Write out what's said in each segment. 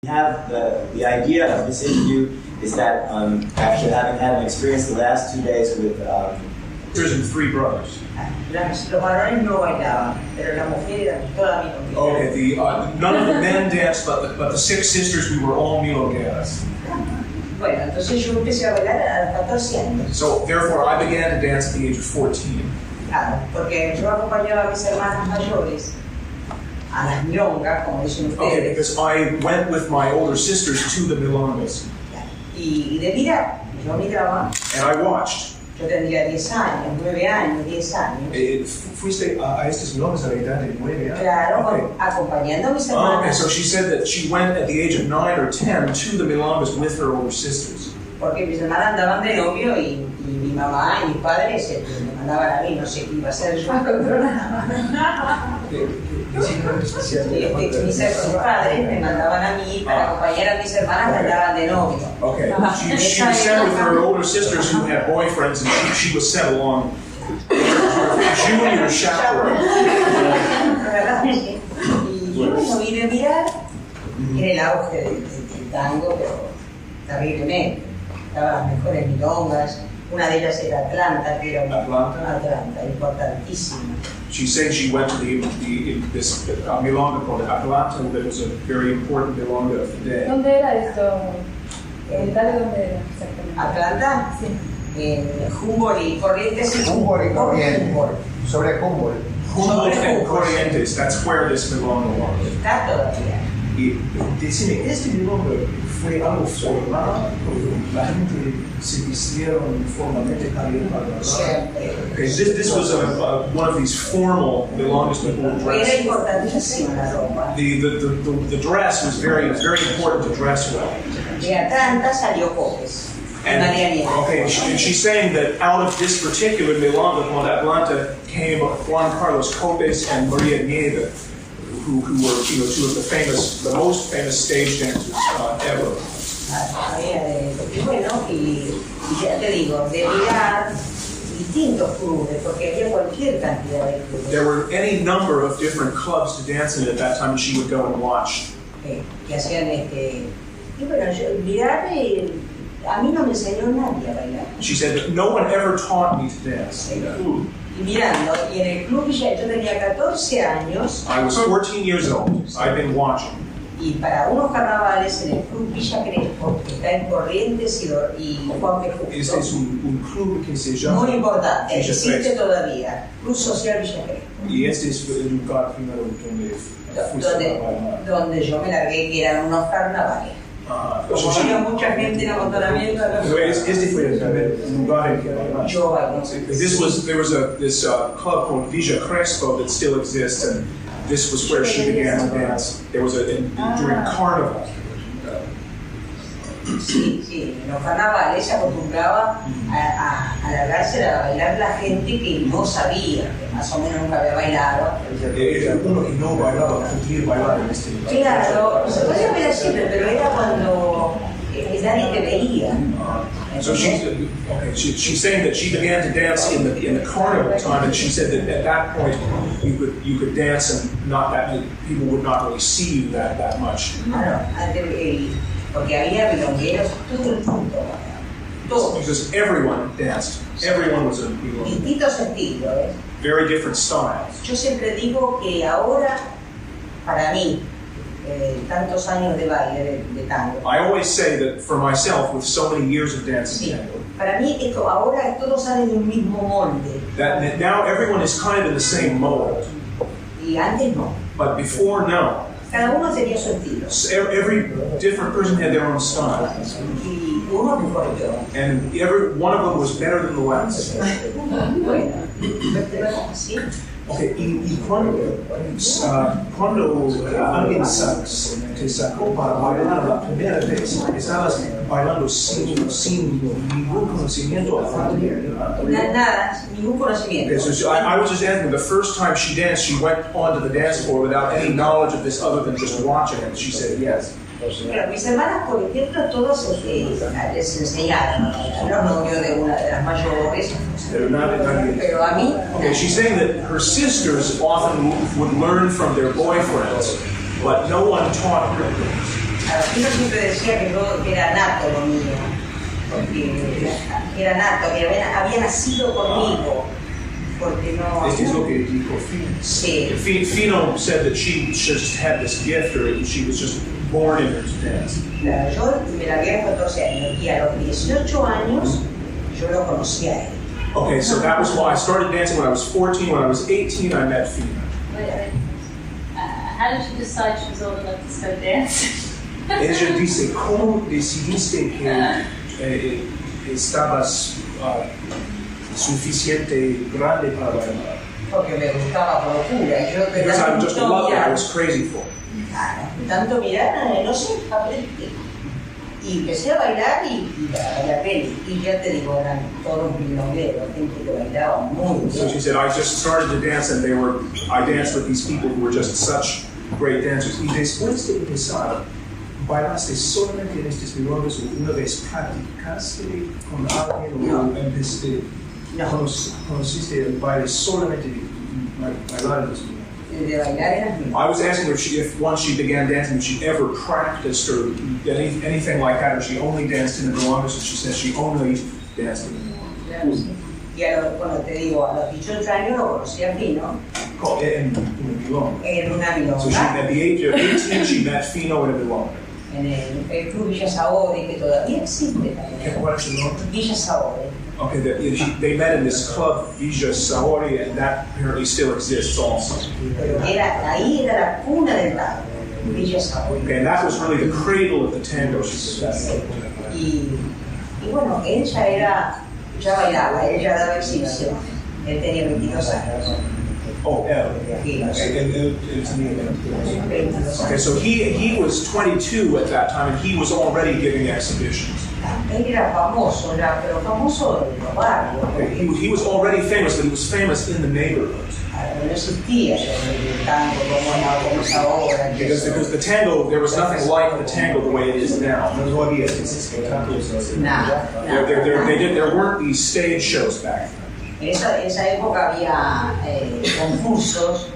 have the idea of this interview is that after having had an experience the last 2 days with sisters and 3 brothers. Los varones no bailaban, pero las mujeres todas mis Okay, none of the men danced, but the 6 sisters, we were all milongueras. Bueno, entonces yo empecé a bailar a los 14 años. So therefore, I began to dance at the age of 14. Claro, porque yo acompañaba a mis hermanas mayores a las milongas, como dicen ustedes. Okay, because I went with my older sisters to the milongas. Y de mirar, yo miraba. And I watched. Yo tendría 10 años, 9 años, 10 años. Fuiste a estas milongas a la edad de 9 años? Claro, okay. Acompañando a mis hermanas. Okay, so she said that she went at the age of 9 or 10 to the milongas with her older sisters. Porque mis hermanas andaban de novio y mi mamá y mis padres me mandaban a mí, no sé qué iba a hacer yo a controlar. Mis padres me mandaban a mí para acompañar a mis hermanas que andaban de novio. Okay, she was sent with her older sisters who had boyfriends, and she was sent along junior chaperone. Y yo me vine a mirar, era el auge del tango, pero terriblemente. Estaban las mejores milongas, una de ellas era Atlanta, que era Atlanta, importantísima. She said she went to this milonga called Atlanta, that was a very important milonga of the day. ¿Dónde era esto? ¿En Italia dónde era exactamente? ¿Atlanta? Sí. En Humboldt y Corrientes. Humboldt y Corrientes. Sobre Humboldt. Humboldt and Corrientes, that's where this milonga was. Está todavía. Y decime, ¿este milonga fue algo formal? ¿La gente se vistieron formalmente para la Siempre. Okay, this was one of these formal milongas people would dress. Era importantísima la ropa. The dress was very important to dress well. De Atlanta salió Copes. And, okay, she's saying that out of this particular milonga called Atlanta came Juan Carlos Copes and Maria Nieve, who were, you know, 2 of the most famous stage dancers ever. Bueno, y ya te digo, de mirar distintos clubes, porque había cualquier cantidad de clubes. There were any number of different clubs to dance in at that time, and she would go and watch. Que hacían y bueno, mirar, a mí no me enseñó nadie a bailar. She said that no one ever taught me to dance. Y mirando, y en el club ya yo tenía 14 años. I was 14 years old. I've been watching. Y para unos carnavales en el club Villa Crespo, que está en Corrientes y Juan P. Justo. Este es un club que se llama muy importante, Villa existe Crespo. Todavía, Club Social Villa Crespo. Y este es el lugar primero donde yo me largué, que eran unos carnavales. Como había mucha gente en amontonamiento. Este fue el primer lugar en que bailamos. Yo bailé. There was this club called Villa Crespo that still exists, and this was where she began to dance. There was during Carnival. Sí, en los carnavales se acostumbraba a largarse a bailar la gente que no sabía, que más o menos nunca había bailado. Uno que no bailaba, podría bailar en este lugar. Claro, se podía bailar siempre, pero era cuando nadie te veía. So she's saying that she began to dance in the carnival time, and she said that at that point you could dance and not that many people would not really see you that much. Claro, porque había milongueros todo el mundo. Todos. Because everyone danced. Everyone was a milonga. Distintos estilos, Very different styles. Yo siempre digo que ahora, para mí, tantos años de baile, de tango. I always say that for myself, with so many years of dancing tango, para mí esto ahora todos salen de un mismo molde. that now everyone is kind of in the same mold. Y antes no. But before, no. Cada uno tenía su estilo. Every different person had their own style. Y uno mejor que otro. And every one of them was better than the last. Bueno, ¿sí? Okay, y cuando alguien te sacó para bailar la primera vez, estabas bailando sin ningún conocimiento. Nada, ningún conocimiento. Okay, so I was just asking, the first time she danced, she went onto the dance floor without any knowledge of this other than just watching it. She said yes. Pero mis hermanas, por ejemplo, todos les enseñaron, los novios de una de las mayores, pero a mí... Okay, she's saying that her sisters often would learn from their boyfriends, but no one taught her. Fino siempre decía que yo que era nato lo mío, porque era nato, que había nacido conmigo, porque no... Esto es lo que dijo Fino. Sí. Fino said that she just had this gift, or she was just born in her to dance. Claro, yo me largué a los 14 años y a los 18 años yo lo conocí a él. Okay, so that was why I started dancing when I was 14. When I was 18, I met Fino. Wait. How did you decide she was old enough to start dancing? Ella dice, ¿cómo decidiste que estabas suficiente grande para bailar? Porque me gustaba por locura. Yo de Because I just loved it. I mirar, was crazy for it. claro, tanto mirar, no sé, aprendí. Y empecé a bailar y a bailar bien. Y ya te digo, eran todos milongueros, gente que bailaba muy So she bien. said, I just started to dance and I danced with these people who were just such great dancers. Y después de empezar, ¿bailaste solamente en estos milongas o una vez practicaste con alguien o conociste el baile solamente de bailar en los milongas? De bailar eran bien. I was asking her if once she began dancing, if she ever practiced or anything like that, or she only danced in the milongas, and she says she only danced in the milongas. Claro, sí. Y bueno, te digo, a los 18 años lo conocí a Fino In a milonga. en una So she, milonga, at the age of 18, she met Fino in a milonga. en el Club Villa Saori, que todavía existe también. What is the milonga? Villa Saori. Okay, they met in this club, Villa Saori, and that apparently still exists also. Pero ahí era la cuna del tango, Villa Saori. Okay, and that was really the cradle of the tango, she said. Y bueno, él ya bailaba, él ya daba exhibición. Él tenía 22 años. Oh, L. Sí, Okay, so he was 22 at that time, and he was already giving exhibitions. Él era famoso ya, pero famoso de los barrios. Okay, he was already famous, but he was famous in the neighborhood. No existía el tango como es ahora. Because the tango, there was nothing like the tango the way it is now. Nada. There weren't these stage shows back then. En esa época había concursos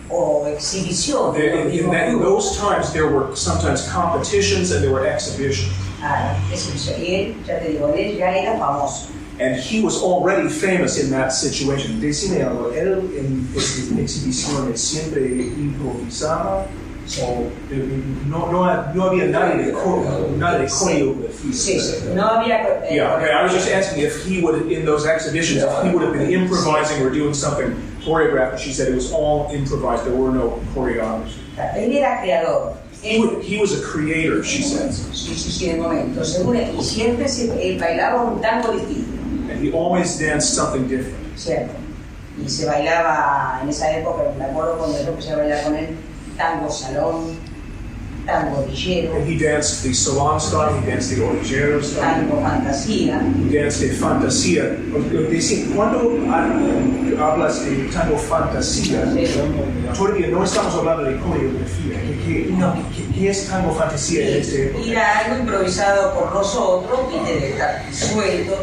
o exhibiciones. In those times, there were sometimes competitions and there were exhibitions. Exhibición. Y él, ya te digo, él ya era famoso. And he was already famous in that situation. Decime algo, él en exhibiciones siempre improvisaba, o no había nadie de coreografía. Sí, no había. Yeah, okay. I was just asking if he would, in those exhibitions, if he would have been improvising or doing something choreographed. She said it was all improvised. There were no choreographers. Él era creador. He was a creator, she says. Sí, de momento. Y siempre bailaba un tango distinto. And he always danced something different. Cierto. Y se bailaba en esa época, me acuerdo cuando yo empecé a bailar con él, tango salón, tango villero, And he danced the salon style, he danced the orillero style, tango fantasía. he danced the fantasía. Cuando hablas de tango fantasía, todavía no estamos hablando de coreografía. ¿Qué es tango fantasía en este época? Era algo improvisado por nosotros, y de estar suelto.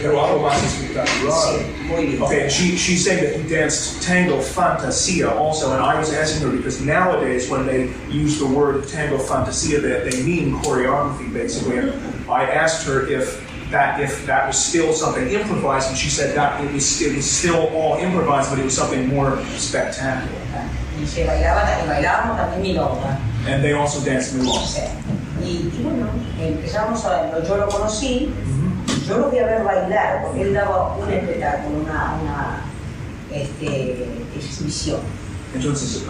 Pero algo más espectacular. Sí, muy bien. Okay, she's saying that he danced tango fantasia also, and I was asking her because nowadays when they use the word tango fantasia, they mean choreography basically. And I asked her if that was still something improvised, and she said that it was still all improvised, but it was something more spectacular. Y bailábamos también milonga. And they also danced milonga. Sí. Y bueno, empezamos yo lo conocí, yo lo fui a ver bailar, porque él daba un espectáculo, una exhibición. Entonces,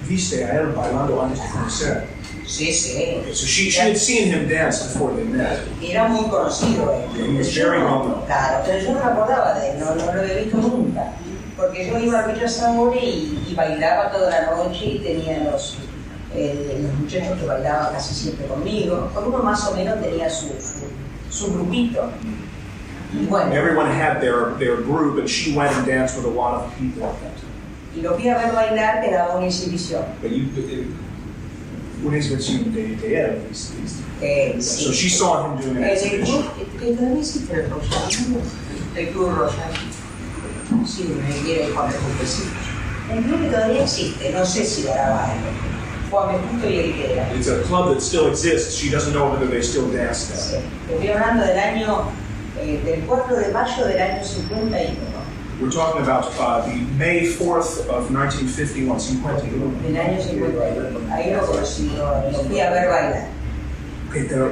viste a él bailando antes de conocer. Sí. Okay, so she had seen him dance before they met. Era muy conocido él. He was very well known. Claro, pero yo no me acordaba de él, no lo había visto nunca. Porque yo iba a Villa Saori y bailaba toda la noche y tenía los muchachos que bailaban casi siempre conmigo. Con uno más o menos tenía su grupito. Y bueno, Everyone had their group, and she went and danced with a lot of people at that time. y lo fui a ver bailar, que daba una exhibición. But una exhibición de él. Sí. So she saw him doing an El exhibition. club, todavía existe el Royal. El Club Royal. Sí, me quiere cuando sí. El club que todavía existe, no sé si lo hará. Juan Justo y Ribera. It's a club that still exists. She doesn't know whether they still dance Sí. there. Estoy hablando del año, del 4 de mayo del año 51. We're talking about the May 4th of 1951, 51. Del año 51. Ahí lo conocí, lo fui a ver bailar. Okay, pero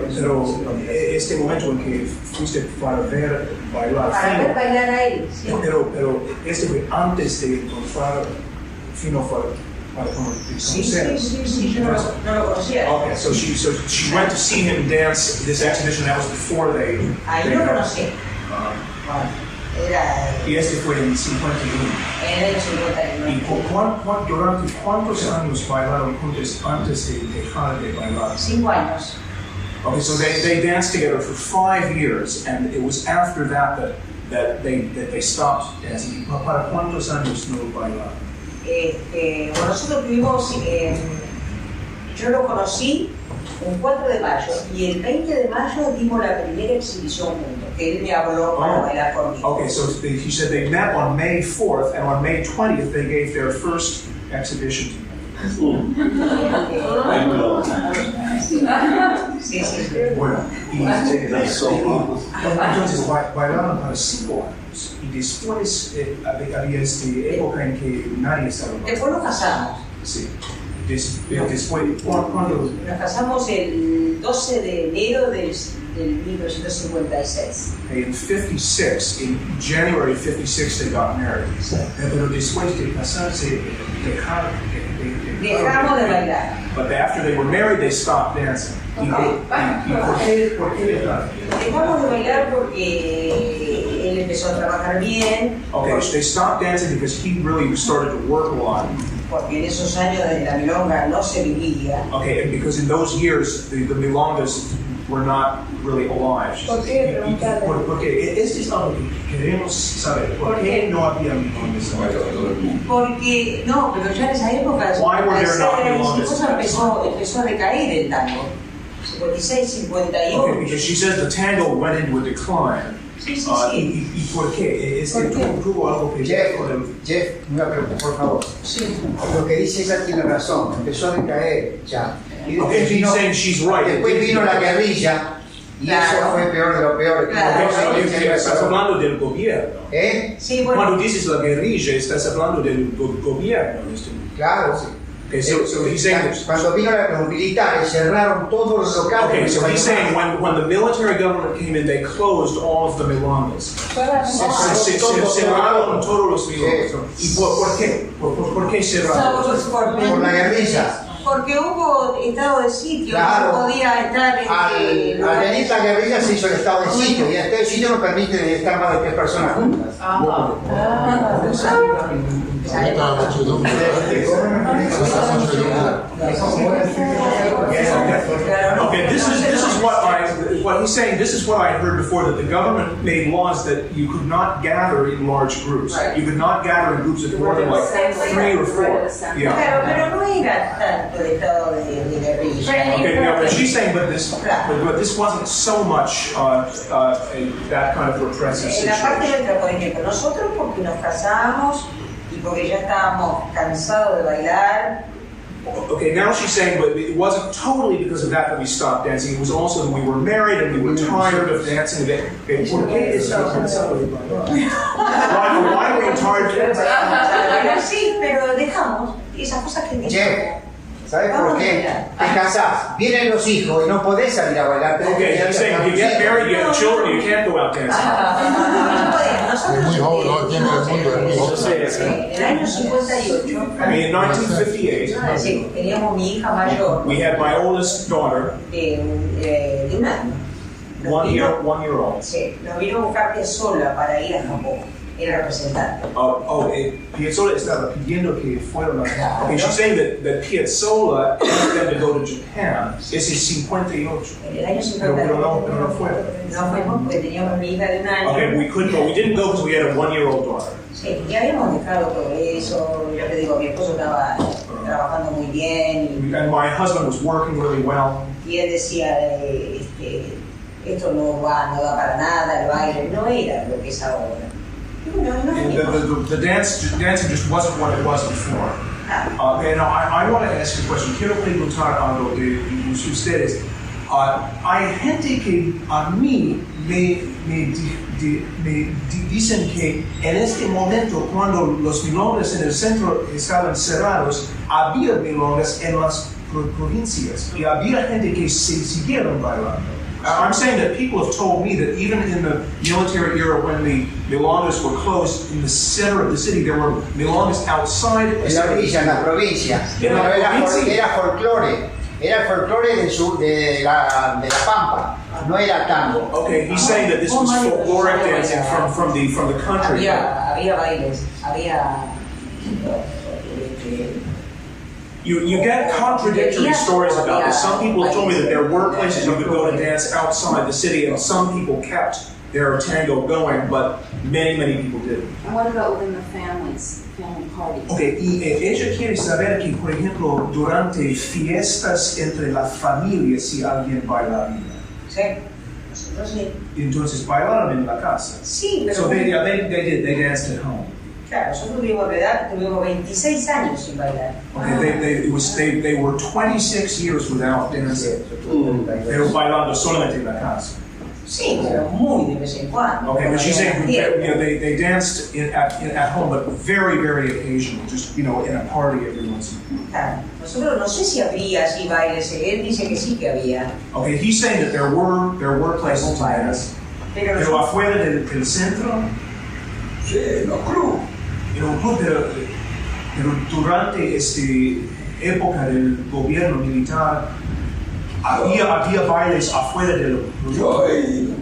este momento en que fuiste para ver bailar Para ver Fino, bailar a él, sí. pero este fue antes de encontrar Fino para Sí, yo no lo conocía. Okay, so she went to see him dance this exhibition. That was before they. Ahí lo conocí. Bueno, era Y este fue en 51. en el año 51. ¿Y durante cuántos años bailaron juntos antes de dejar de bailar? 5 años. Okay, so they danced together for 5 years, and it was after that they stopped dancing. ¿Para cuántos años no bailaron? Bueno, nosotros tuvimos, yo lo conocí un 4 de mayo y el 20 de mayo dimos la primera exhibición juntos, que él me habló para bailar conmigo. Okay, so he said they met on May 4th, and on May 20th they gave their first exhibition together. Sí. Bueno, y entonces bailaron para 5 años, y después había esta época en que nadie estaba bailando. Después nos casamos. Sí. Después, ¿cuándo? Nos casamos el 12 de enero del 1956. In 56, in January 56, they got married. Pero después de casarse, Dejamos de bailar. But after they were married, they stopped dancing. ¿Y por qué dejaron? Dejamos de bailar porque él empezó a trabajar bien. Okay, they stopped dancing because he really started to work a lot. Porque en esos años de la milonga no se vivía. Okay, and because in those years, the milongas were not really alive. ¿Por qué? Porque este es algo que queremos saber. ¿Por qué no había milongas? Porque, no, pero ya en esa época, Why were there not milongas? empezó a decaer el tango. 56, 58. Okay, because she says the tango went into a decline. Sí. ¿Y por qué? ¿Tuvo algo que ver con el... Jeff, una pregunta, por favor. Sí. Lo que dice ella tiene razón, empezó a decaer ya. Y Okay, she's saying she's right. después vino la guerrilla y eso fue peor de lo peor. Estás hablando del gobierno. Sí, bueno. Cuando dices la guerrilla, estás hablando del gobierno. Claro. Okay, so he's saying that. Cuando vino los militares cerraron todos los locales. Okay, so he's saying when the military government came in, they closed all of the milongas. Cerraron todos los milongas. ¿Y por qué? ¿Por qué cerraron? Por la guerrilla. Porque hubo estado de sitio, Claro. no podía estar Al venir la guerrilla se hizo el estado de sitio y el estado de sitio no permite estar más de 3 personas juntas. Okay, this is what he's saying. This is what I heard before, that the government made laws that you could not gather in large groups. Right. You could not gather in groups of more than like 3 or 4. Yeah. Claro, pero no era tanto el estado de guerrilla. Okay, yeah, but she's saying, but this wasn't so much that kind of repressive En la parte situation. nuestra, por ejemplo, nosotros porque nos casamos y porque ya estábamos cansados de bailar. Okay, now she's saying, but it wasn't totally because of that we stopped dancing. It was also that we were married and we were tired of dancing. Okay, ¿por qué estaba cansado de bailar? Why were you tired of dancing? Sí, pero dejamos esas cosas que Jeff, ¿sabes por qué? Te casás, vienen los hijos y no podés salir a bailar. Okay, he's saying you get married, you have children, you can't go out dancing. Muy joven, no tiene el mundo de mí. En el año 58, I mean, in 1958, sí, teníamos mi hija mayor we had my oldest daughter, de un año. one year old. Sí, nos vino a buscar Piazzolla para ir a Japón, era representante. Piazzolla estaba pidiendo que fueran a... Okay, she's saying that Piazzolla asked them to go to Japan. Ese 58. En el año Pero no 58 fue. no fuimos porque teníamos mi hija de un año. Okay, we couldn't go. We didn't go because we had a 1-year-old daughter. Sí, ya habíamos dejado todo eso. Yo te digo, mi esposo estaba trabajando muy bien And my husband was working really well. y él decía, esto no da para nada, el baile no era lo que es ahora. Y bueno, no And venimos. the dancing just wasn't what it was before. Okay, now I want to ask a question. Quiero preguntar algo de ustedes. Hay gente que a mí me dicen que en este momento, cuando los milongas en el centro estaban cerrados, había milongas en las provincias y había gente que se siguieron bailando. I'm saying that people have told me that even in the military era, when the milongas were closed in the center of the city, there were milongas outside. En la orilla, en la provincia. Era folclore. Era el folclore de la Pampa. No era tango. Okay, he's saying that this was folkloric dancing from the country. Había bailes, había. You get contradictory stories about this. Some people have told me that there were places you could go to dance outside the city, and some people kept their tango going, but many people didn't. And what about within the families, family parties? Okay, y ella quiere saber que, por ejemplo, durante fiestas entre la familia, si alguien bailaría. Sí, nosotros sí. Entonces bailaron en la casa. Sí, pero. So they danced at home. Claro, nosotros tuvimos 26 años sin bailar. Okay, they were 26 years without dancing. They were bailando solamente en la casa. Sí, pero muy de vez en cuando. Okay, but she's saying they danced at home, but very occasionally, just in a party every once in a while. Claro, nosotros no sé si había así bailes, él dice que sí que había. Okay, he's saying that there were places to dance, pero afuera del centro. Sí, en los clubes. En un club, pero durante esta época del gobierno militar había bailes afuera del club. Yo he ido.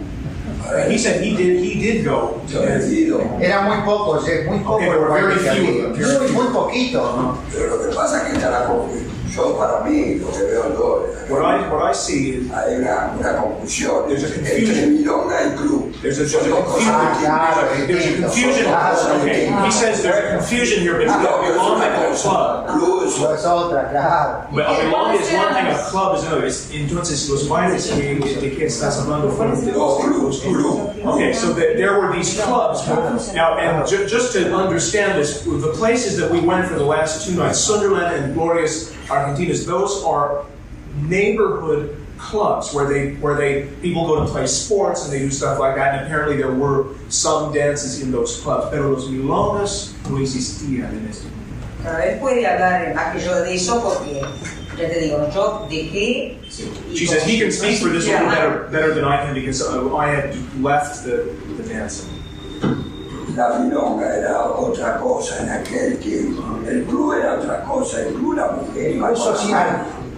He said he did go. Yo he ido. Eran muy pocos, muy pocos. Okay, but very few. Muy poquito. Pero lo que pasa es que está la confusión. Yo, para mí, lo que veo en What I see is hay una confusión There's a entre confusion. milonga y club. There's a Son dos confusion. cosas Okay, he says there's a confusion here between a milonga and a club. Club es No es otra, claro. But a milonga is one thing, a club is another. Entonces, los bailes de que estás hablando fueron de los club. Okay, so there were these clubs. Now, and just to understand this, the places that we went for the last 2 nights, Sunderland and Glorious Argentinas, those are neighborhood clubs where people go to play sports and they do stuff like that. And apparently there were some dances in those clubs. Pero los milongas no existían en este momento. Pero él puede hablar más que yo de eso porque, ya te digo, yo dejé. She says he can speak for this a little better than I can because I had left the dancing. La milonga era otra cosa en aquel tiempo. El club era otra cosa. El club la mujer iba a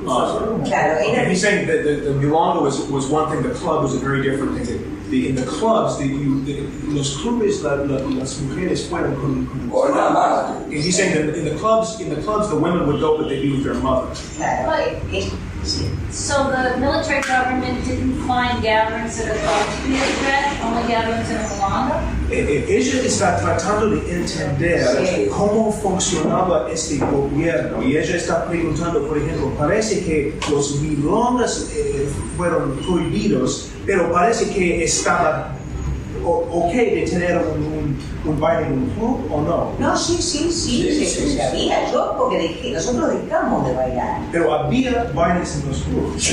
Claro, Okay, he's saying that the milonga was one thing, the club was a very different thing. In the clubs, los clubes, las mujeres fueron con la madre. And he's saying that in the clubs, the women would go, but they'd be with their mothers. claro. So the military government didn't find gatherings that are thought to be a threat, only gatherings in a milonga? Ella está tratando de entender cómo funcionaba este gobierno y ella está preguntando, por ejemplo, parece que los milongas fueron prohibidos, pero parece que estaba ok de tener un baile en un club o no. No, sí, se había. Yo, porque nosotros dejamos de bailar. Pero había bailes en los clubs.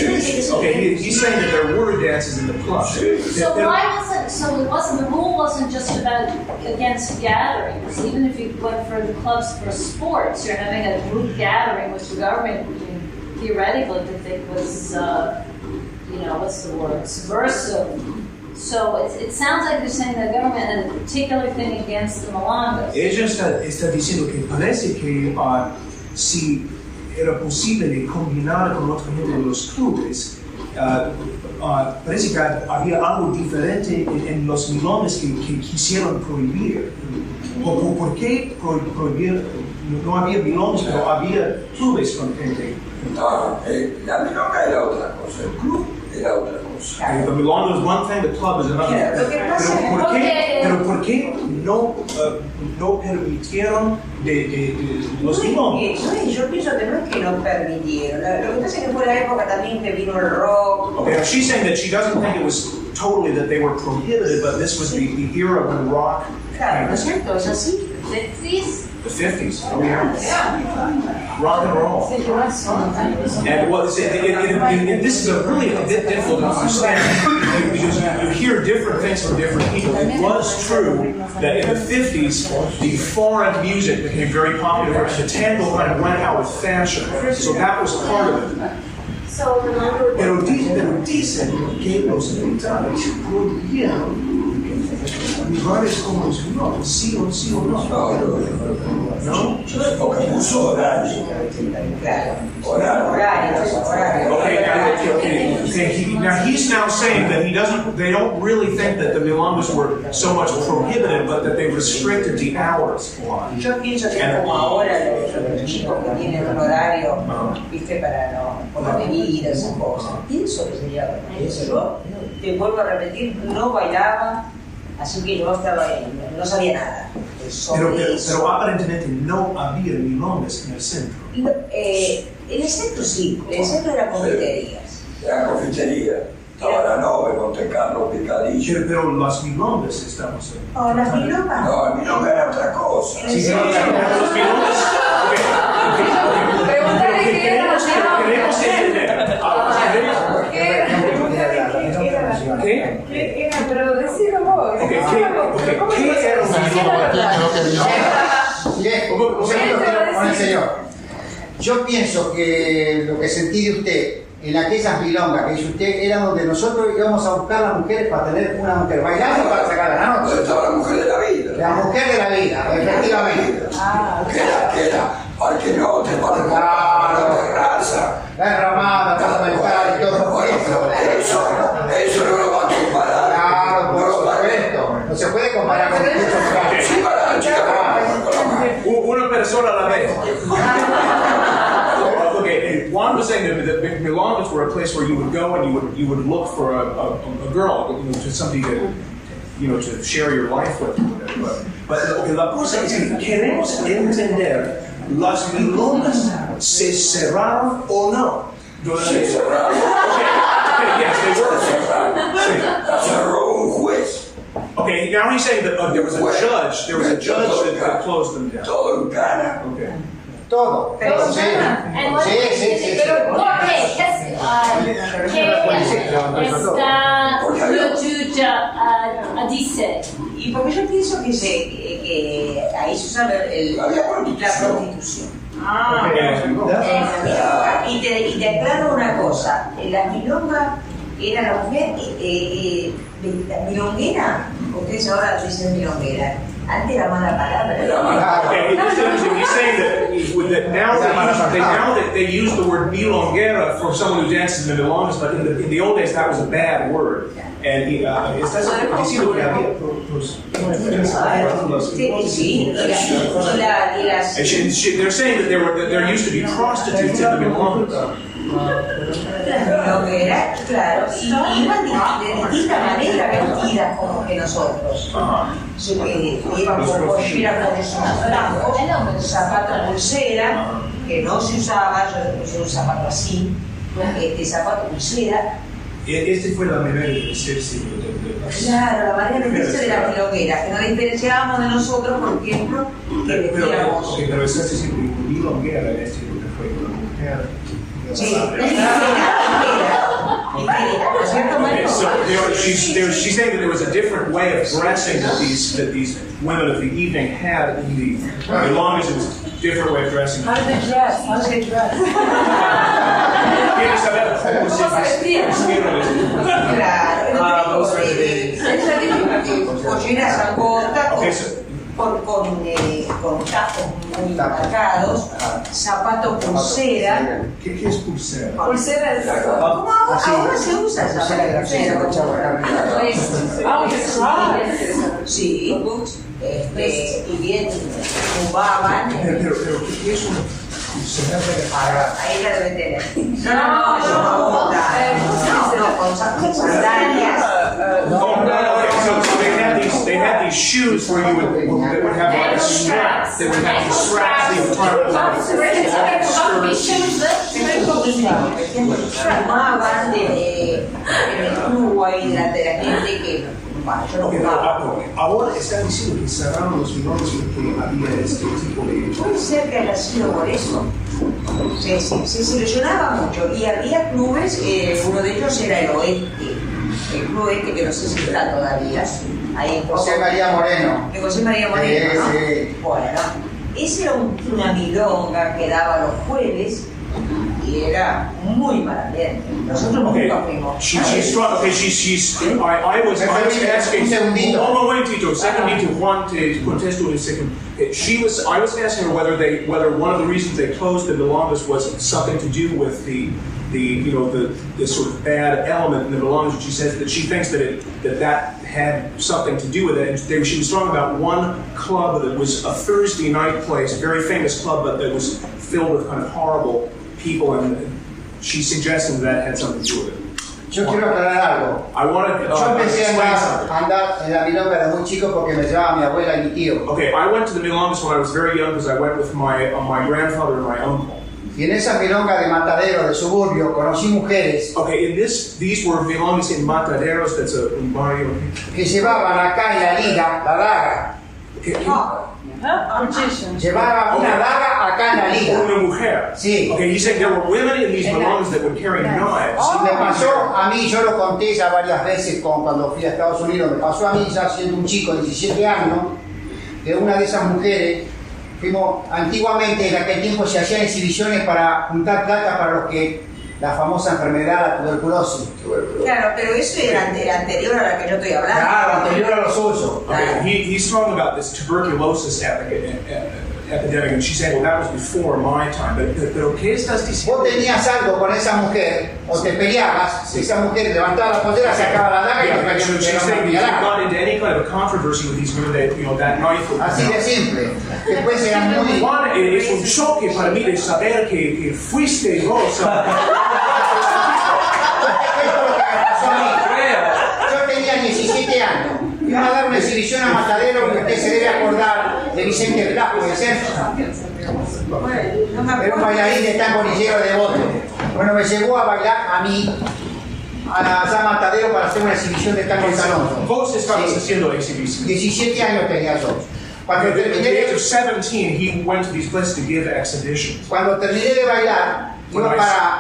Okay, he's saying that there were dances in the clubs. So the rule wasn't just about against gatherings. Even if you went for the clubs for sports, you're having a group gathering, which the government theoretically could think was, what's the word, subversive. So it sounds like they're saying the government had a particular thing against the milongas. Ella está diciendo que parece que si era posible de combinar con otra gente de los clubes, parece que había algo diferente en los milongas que quisieron prohibir. ¿Por qué prohibir? No había milongas, pero había clubes con gente. No, la milonga era otra cosa, el club era otra cosa. The milonga is one thing, the club is another. Pero ¿por qué no permitieron de los milongas? Yo pienso que no es que no permitieron. Lo que pasa es que fue la época también que vino el rock. Okay, she's saying that she doesn't think it was totally that they were prohibited, but this was the era when rock. Claro, ¿no es cierto? Es así. 50s? The 50s. Oh, yeah. Rock and roll. And well, this is a really a bit difficult to understand because you hear different things from different people. It was true that in the 50s, the foreign music became very popular, and the tango kind of went out with fashion. So that was part of it. Pero dicen que los americanos podían lugares como los no, sí o no. No? Porque puso horario. Okay, now he's now saying that they don't really think that the milongas were so much prohibited, but that they restricted the hours a lot. Yo pienso que es como ahora los chicos que tienen un horario, viste, por la bebida, esas cosas. Pienso que sería eso. Yo te vuelvo a repetir, no bailaba, así que yo estaba ahí, no sabía nada. Pero aparentemente no había milongas en el centro. En el centro sí, en el centro era confiterías. Era confitería. Estaba la Nove, Monte Carlo, Picadillo. Pero las milongas estamos en. Oh, las milongas. No, el milonga era otra cosa. Sí, sí, las milongas. Queremos entender. ¿Qué era? Pero decilo vos. ¿Qué era un señor. Yo pienso que lo que sentí de usted en aquellas milongas que dice usted era donde nosotros íbamos a buscar a las mujeres para tener una mujer bailando para sacar la noche. ¿Dónde estaba la mujer de la vida? La mujer de la vida, efectivamente. Que era parqueñote, para de raza. La enramada, parlamentaria y todo Eso no lo va a comparar. Claro, por supuesto. No se puede comparar con muchos casos. Sí, para la chica, una persona a la vez. Okay, Juan was saying that milongas were a place where you would go and you would look for a girl, to somebody to share your life with. But okay, la cosa es que queremos entender, ¿las milongas se cerraron o no? Se cerraron. Okay, yes, they were cerraron. Cerró un juez. Okay, now he's saying that there was a judge that closed them down. Todo en cara. Okay. Todo. Sí. And what Sí, sí, sí. dice. Y porque yo pienso que ahí se usa la prostitución. Y te aclaro una cosa, la milonga era la mujer, milonguera, ustedes ahora dicen milonguera, antes era mala palabra. Okay, he's saying that now they use the word milonguera for someone who dances in the milongas, but in the old days that was a bad word. And estás diciendo que había they're saying that there used to be prostitutes in the milongas. Milonguera, claro, y iban de distinta manera vestidas como que nosotros. Iban con pollera con zapatos, zapato pulsera, que no se usaba, yo puse un zapato así, zapato pulsera. Este fue la manera de vestirse Claro, la manera de vestirse de las milongueras, que nos diferenciábamos de nosotros, por ejemplo, que vestíamos. Pero estás diciendo que milonguera es que fue una mujer. Sí, so she's saying that there was a different way of dressing that these women of the evening had in the milongas. It was a different way of dressing. How did they dress? How did they dress? ¿Quieres saber cómo se vistieron? Claro, polleras angotas con tacos muy marcados, zapatos pulsera. ¿Qué es pulsera? Pulsera es... ¿Cómo ahora se usa esa pulsera? Sí, y bien fumaban. Pero ¿qué es una pulsera? Ahí la debe tener. No, con sandalias. So they had these shoes where that would have like a strap. They would have the straps in Fumaban en el club ahí delante de la gente que Bueno, yo no Okay, fumaba. ahora están diciendo que cerraron los milongas porque había este tipo de... Puede ser que haya sido por eso. Se seleccionaba mucho y había clubes, uno de ellos era el Oeste, el club Oeste que no sé si está todavía. Ahí en José María Moreno. De José María Moreno, ¿no? Sí. Bueno, ese era una milonga que daba los jueves y era muy mal ambiente. Nosotros nunca fuimos. She's strong. Okay, I was asking. Oh, wait, Tito. Secondito, Juan, te contesto en second. I was asking her whether one of the reasons they closed the milongas was something to do with the sort of bad element in the milongas. And she says that she thinks that had something to do with it. And she was talking about one club that was a Thursday night place, a very famous club, but that was filled with kind of horrible people, and she's suggesting that had something to do with it. Yo quiero aclarar algo. I want to Yo empecé explain something. a andar en la milonga de muy chico porque me llevaba mi abuela y mi tío. Okay, I went to the milongas when I was very young because I went with my grandfather and my uncle. Y en esa milonga de matadero, de suburbio, conocí mujeres Okay, these were milongas in Mataderos, that's a barrio. que llevaban acá en la liga la daga. Llevaban una daga acá en la liga. Una mujer. Sí. Okay, you said there were women in these milongas that would carry knives. Y me pasó a mí, yo lo conté ya varias veces cuando fui a Estados Unidos, me pasó a mí ya siendo un chico de 17 años, que una de esas mujeres, antiguamente en aquel tiempo se hacían exhibiciones para juntar plata para los que la famosa enfermedad, la tuberculosis. Claro, pero eso era anterior a la que yo estoy hablando. Claro, anterior a los usos. Okay, he's talking about this tuberculosis epidemic, and she's saying, well, that was before my time. Pero ¿qué estás diciendo? Vos tenías algo con esa mujer, o te peleabas, esa mujer levantaba la pollera, sacaba la daga y te Yeah, so she's saying you got into any kind of a controversy with these women that, that knife. Así de simple. Después eran muy... Juan, es un choque para mí de saber que fuiste vos. Yo tenía 17 años. Iba a dar una exhibición a Matadero que usted se debe acordar de Vicente Blasco, de ser. Era un bailarín de tango ligero de bote. Bueno, me llevó a bailar a mí, allá a Matadero para hacer una exhibición de tango salón. Vos estabas haciendo exhibición. 17 años tenía yo. Cuando At the terminé, age of 17, he went to these places to give exhibitions. cuando terminé de bailar, iba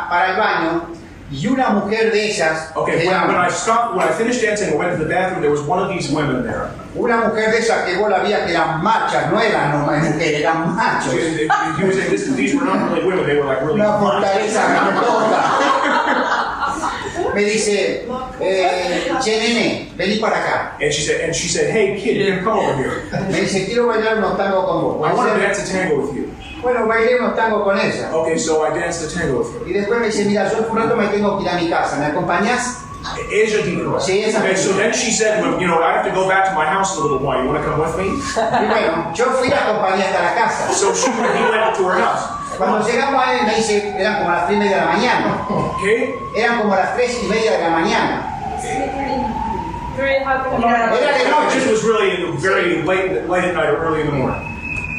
para el baño y una mujer de esas, Okay, when I finished dancing and went to the bathroom, there was one of these women there. una mujer de esas que vos la vías que eran machas, no eran nomás mujeres, eran machos. He was saying these were not really women, they were like really Una fortaleza grandota. Me dice, che nene, vení para acá. And she said, hey kid, come over here. Me dice, quiero bailar unos tangos con vos. I want to dance a tango with you. Bueno, bailé unos tangos con ella. Okay, so I danced a tango with her. Y después me dice, mira, yo por rato me tengo que ir a mi casa, ¿me acompañás? Ella dijo. Sí, esa Okay, so then she said, well, I have to go back to my house in a little while. You want to come with me? Y bueno, yo fui y la acompañé hasta la casa. So he went to her house. Cuando llegamos a él me dice, eran como las 3:30 de la mañana. Okay? Eran como las 3:30 de la mañana. Era de It noche. was really very late at night or early in the morning.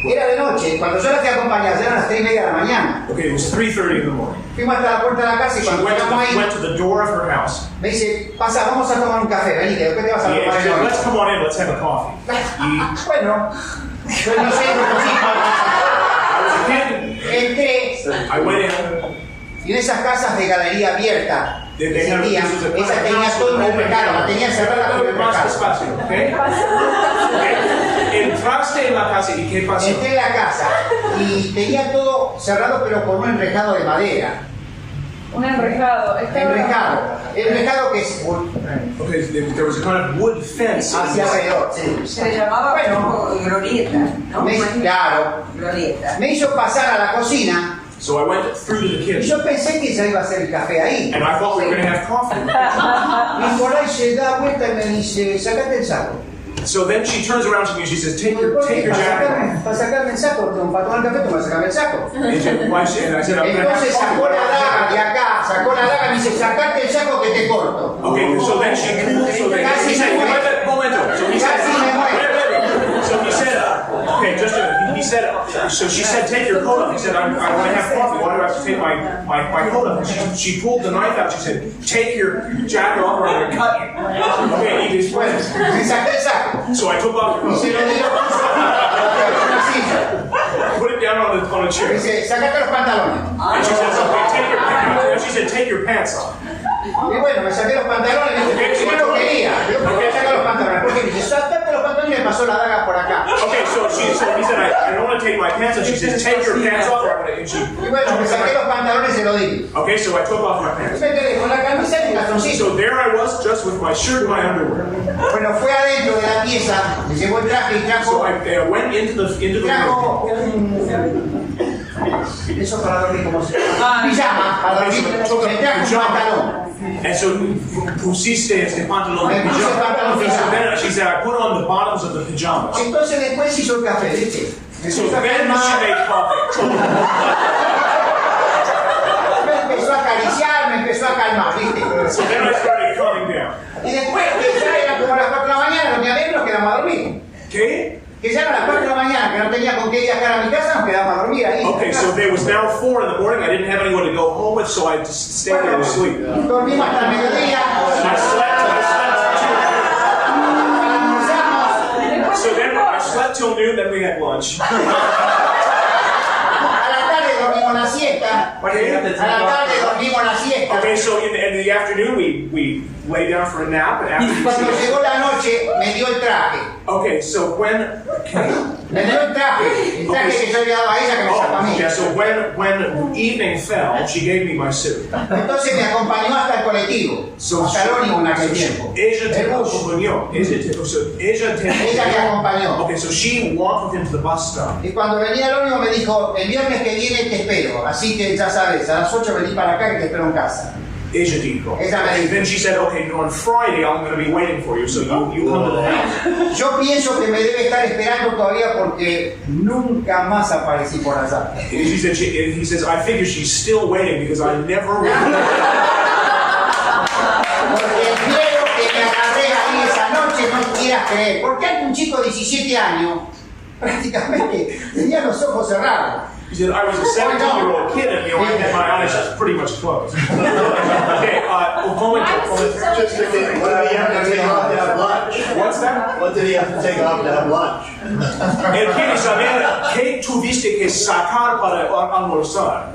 Era de noche. Cuando yo la fui a acompañar, ya eran las 3:30 de la mañana. Okay, it was 3:30 in the morning. Fuimos hasta la puerta de la casa y She cuando llegamos ahí, went to the door of her house. me dice, pasa, vamos a tomar un café, vení, que después te vas a And tomar she el said, novio. let's come on in, let's have a coffee. Bueno, yo no sé, I was a kid. entré I went in. y en esas casas de galería abierta, They que had existían, this was a esa tenía todo el mercado, la tenía cerrada con el Más mercado. despacio, okay? Okay. Entraste en la casa y ¿qué pasó? Entré en la casa y tenía todo cerrado pero con un enrejado de madera. Un enrejado. Enrejado. Enrejado que es Okay, there was a kind of wood fence. hacia alrededor. Sí. Se le llamaba glorieta, ¿no? Claro. Glorieta. Me hizo pasar a la cocina So I went through to the y kitchen. yo pensé que ya iba a hacer el café ahí. And I thought we were going to have coffee. Y por ahí se da vuelta y me dice, sacate el saco. So then she turns around to me and she says, take your jacket off. Para sacarme el saco, para tomar el café, toma, sacarme el saco. And I said, I'm going to have Entonces coffee. sacó la daga de acá, sacó la daga y me dice, sacate el saco que te corto. Okay, so then she pulled, so then he said, wait, momento. So he said, Casi me muero. wait. So he said, okay, just a minute. He said, so so she said, take your coat off. He said, I want to have coffee. Why do I have to take my coat off? And she pulled the knife out. She said, take your jacket off or I'm going to cut you. Okay, eat his friends. So I took off the coat. Put it down on a chair. Dice, sacate los pantalones. And she said, okay, take your pants off. She said, take your pants off. Y bueno, me saqué los pantalones y yo no quería. Yo quería sacar los pantalones. Porque dice, sacate los pantalones y me pasó la daga por acá. Okay, so he said, I don't want to take my pants off. She says, take your pants off. Y bueno, me saqué los pantalones y se lo di. Okay, so I took off my Y pants. me quedé con la camisa y el calzoncillo. So there I was, just with my shirt and my underwear. Bueno, fue adentro de la pieza, me llevó el traje y So trajo I went into the room. Eso para dormir como se llama. Pijama, para dormir. Me trajo un pantalón. And so pusiste este pantalón de Me puse el pantalón pijama. So pijama. then she said, I put on the bottoms of the pajamas. Entonces después hizo el café, ¿viste? So then she made coffee. Me empezó a acariciar, me empezó a calmar, ¿viste? So then I started calming down. Y después, que ya era como a las 4 de la mañana, los de adentro nos quedamos a dormir. Okay? Que ya eran las 4 de la mañana, que no tenía con qué viajar a mi casa, nos quedamos a dormir ahí. Okay, so there was now 4 in the morning. I didn't have anyone to go home with, so I just stayed there to sleep. Dormimos hasta el mediodía. I slept Almorzamos. So then I slept till noon, then we had lunch. A la tarde dormimos la siesta. A la tarde dormimos la siesta. Okay, so in the afternoon we lay down for a nap. And Y cuando after llegó la noche, me dio el traje. okay, so when Me dio el traje que yo le daba a ella que me sacó a mí. yeah, so when evening fell, she gave me my suit. Entonces me acompañó hasta el colectivo, hasta el ómnibus en aquel tiempo. Ella te El bus. acompañó. Ella me acompañó. Okay, so she walked with him to the bus stop. Y cuando venía el ómnibus me dijo, el viernes que viene te espero, así que ya sabes, a las 8 vení para acá que te espero en casa. Ella dijo. Ella me dijo. Then she said, okay, on Friday I'm going to be waiting for you, so you come to the house. Yo pienso que me debe estar esperando todavía porque nunca más aparecí por allá. And he says, I figure she's still waiting because I never. Porque el miedo que me agarré ahí esa noche no quieras creer. Porque hay un chico de 17 años, prácticamente tenía los ojos cerrados. He said, I was a 17-year-old kid and I had my eyes just pretty much closed. Okay, un momento. Just a minute. What did he have to take off to have lunch? What's that? What did he have to take off to have lunch? Él quiere saber qué tuviste que sacar para almorzar.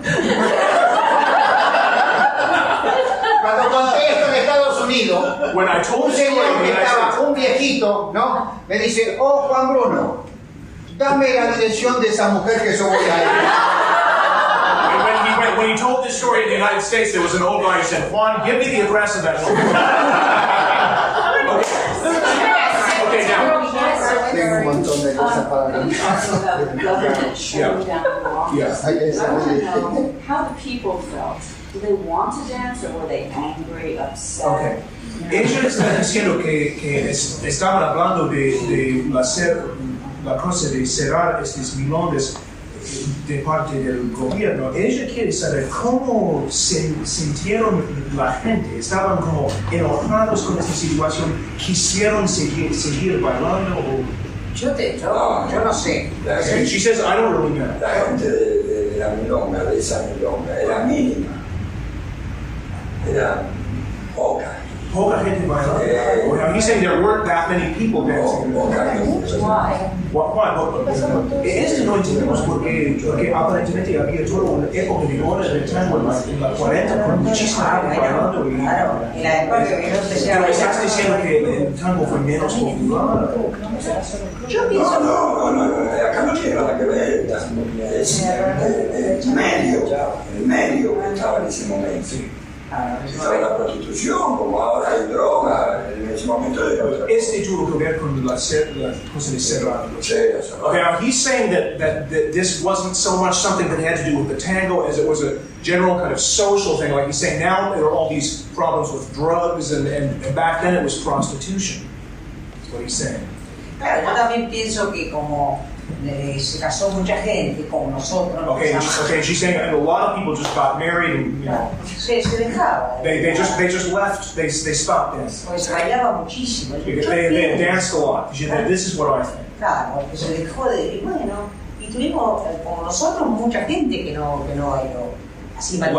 Cuando conté esto en Estados Unidos, When I told un the señor story, que estaba, un viejito, ¿no? Me dice, oh Juan Bruno, dame la dirección de esa mujer que yo voy a ir. when he told this story in the United States, there was an old guy who said, Juan, give me the address of that woman. Okay, now. Tengo un montón de cosas para How the people felt. Do they want to dance or were they angry, upset? Okay. Ella está diciendo que estaban hablando de la cosa de cerrar estos milones de parte del gobierno. Ella quiere saber cómo se sintieron la gente. Estaban como enojados con esta situación. ¿Quisieron seguir bailando? Yo no sé. She says, I don't really know. La gente de la milonga, de esa milonga, era mínima. Era poca. Poca gente bailando. Well, he's saying there weren't that many people dancing. Poca gente. Why? Este no entendemos porque aparentemente había toda una época de horas de tango en la 40 con muchísima gente bailando. Claro, y la después que vino Pero estás diciendo que el tango fue menos popular. Yo pienso. No, acá no tiene nada que ver. Es el medio que estaba en ese momento. Estaba la prostitución, como ahora hay droga, en ese momento de otra. Este tuvo que ver con la cosa de cerrar. Sí, Okay, now he's saying that this wasn't so much something that had to do with the tango as it was a general kind of social thing. Like he's saying now there are all these problems with drugs and back then it was prostitution. That's what he's saying. Claro, yo también pienso que como se casó mucha gente, como nosotros. Okay, she's saying a lot of people just got married and Se dejaba. they just left. They stopped dancing. Pues bailaba muchísimo. Because they danced a lot. This is what I think. Claro, que se dejó de. Y bueno, y tuvimos, como nosotros, mucha gente que no bailó. Así Like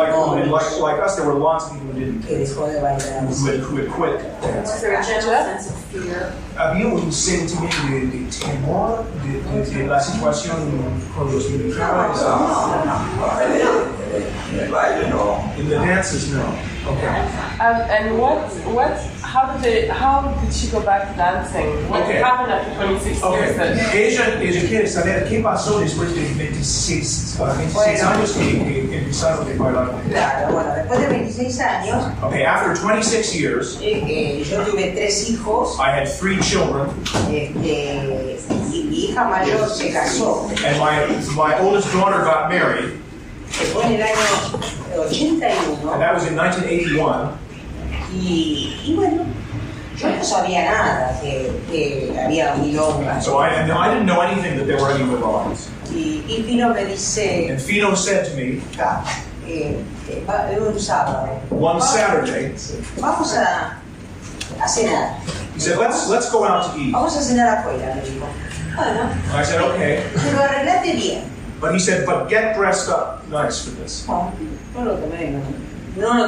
us, there were lots of people who didn't que dance, dejó de bailar. who had quit Was dancing. there a general sense of fear? Había un sentimiento de temor de la situación con los militares. El baile no. In the dances, no. Okay. And how did she go back to dancing? What Okay. happened after 26 years? Ella quiere saber qué pasó después de 26 años que empezaron a bailar. Claro, bueno, después de 26 años, Okay, after 26 years, yo tuve 3 hijos, I had 3 children, y mi hija mayor se casó. and my oldest daughter got married, Fue en el año 81, and that was in 1981. y bueno, yo no sabía nada que había milongas. So I didn't know anything that there were any milongas. Y Fino me dice, And Fino said to me un sábado, one Saturday, vamos a cenar. he said, let's go out to eat. Vamos a cenar afuera, me dijo. Bueno, And I said, okay. pero arreglate bien. But he said, but get dressed up nice for this. No lo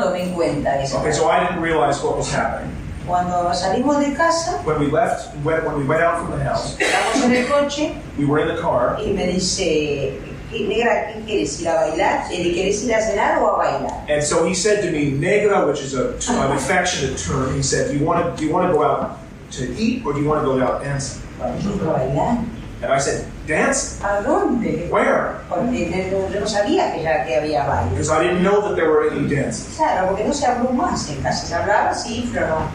tomé en cuenta eso. Okay, so I didn't realize what was happening. Cuando salimos de casa, When we went out from the house, estamos en el coche we were in the car, y me dice, negra, ¿qué quieres? ¿Ir a bailar? ¿Quieres ir a cenar o a bailar? and so he said to me, negra, which is an affectionate term, he said, do you want to go out to eat or do you want to go out dancing? Quiero bailar. And I said, dance? ¿A dónde? Where? Porque yo no sabía que había baile. Because I didn't know that there were any dances. Claro, porque no se habló más en casa. Se hablaba, sí, pero no.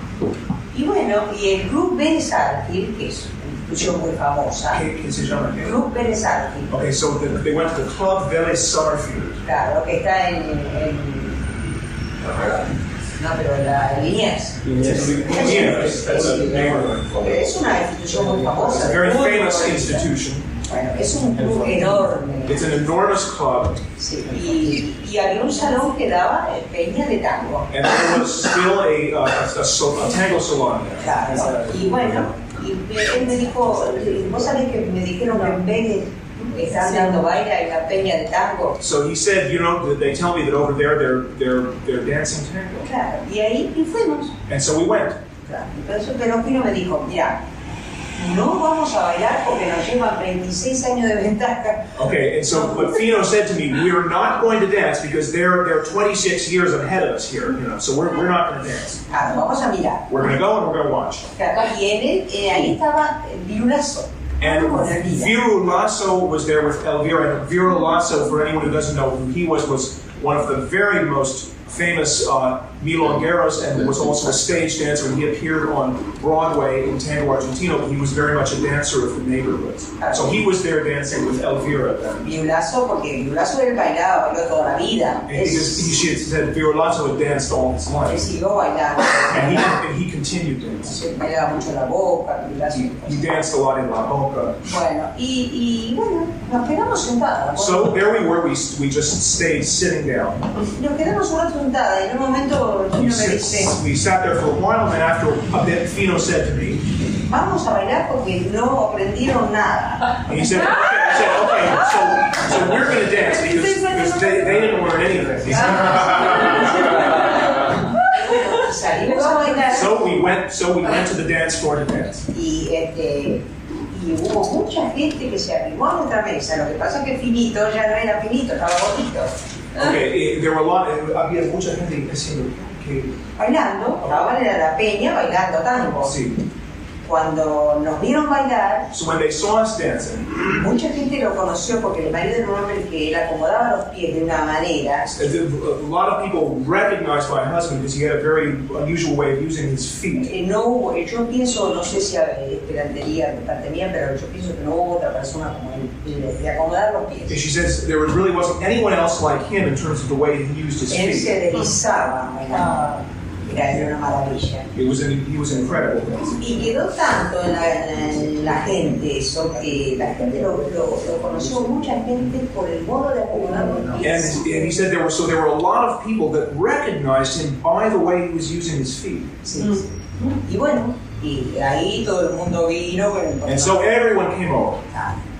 Y bueno, y el Club Vélez Arfield, que es una institución muy famosa. ¿Qué se llama? Club Vélez Arfield. Okay, so they went to the Club Vélez Summerfield. Claro, que está en no, pero en Liniers. That's a neighborhood. Es una institución muy famosa. It's a very famous institution. Bueno, es un club enorme. It's an enormous club, Sí, y había un salón que daba peña de tango. and there was still a tango salon there. Claro. Y bueno, y él me dijo, vos sabés que me dijeron que en Vélez están dando baile en la peña de tango. So he said, you know, they tell me that over there they're dancing tango. Claro, y ahí y fuimos. And so we went. Claro. Pero Fino me dijo, mira, no vamos a bailar porque nos llevan 26 años de ventaja. Okay, and so but Fino said to me, we're not going to dance because they're 26 years ahead of us here, you know, so we're not going to dance. Claro, vamos a mirar. We're going to go and we're going to watch. Claro, y ahí estaba el Virulazo. And Viru Lasso was there with Elvira. And Viru Lasso, for anyone who doesn't know who he was one of the very most famous milongueros and was also a stage dancer. And he appeared on Broadway in Tango Argentino, but he was very much a dancer of the neighborhoods. So he was there dancing with Elvira then. Virulazo, porque Virulazo él bailó toda la vida. And she had said Viru Lasso had danced all his Él life. siguió bailando. And he continued dancing. Él bailaba mucho la boca, Virulazo. He danced a lot in La Boca. Bueno, y bueno, nos quedamos sentadas. So there we were, we just stayed sitting down. Nos quedamos un rato sentadas y en un momento Fino me dice, We sat there for a while, and then after a bit, Fino said to me, vamos a bailar porque no aprendieron nada. and he said, okay, so we're going to dance because they didn't learn anything. He said, Salimos a bailar so we went to the dance floor to dance. y hubo mucha gente que se arrimó a nuestra mesa. Lo que pasa es que Finito ya no era Finito, estaba gordito. Okay, there were había mucha gente haciendo que Bailando, estaban en la peña bailando tango. sí. Cuando nos vieron bailar, So when they saw us dancing, mucha gente lo conoció porque el marido era un hombre que él acomodaba los pies de una manera. a lot of people recognized my husband because he had a very unusual way of using his feet. No hubo, yo pienso, no sé si esperantería de parte mía, pero yo pienso que no hubo otra persona como él, de acomodar los And pies. she says there really wasn't anyone else like him in terms of the way he used his Él se feet. deslizaba bailando. Era una maravilla. He was incredible. Y quedó tanto en la gente eso que la gente lo conoció, mucha gente por el modo de acomodar los And pies. he said there were a lot of people that recognized him by the way he was using his feet. Sí, sí. Y bueno, y ahí todo el mundo vino. And so everyone came over.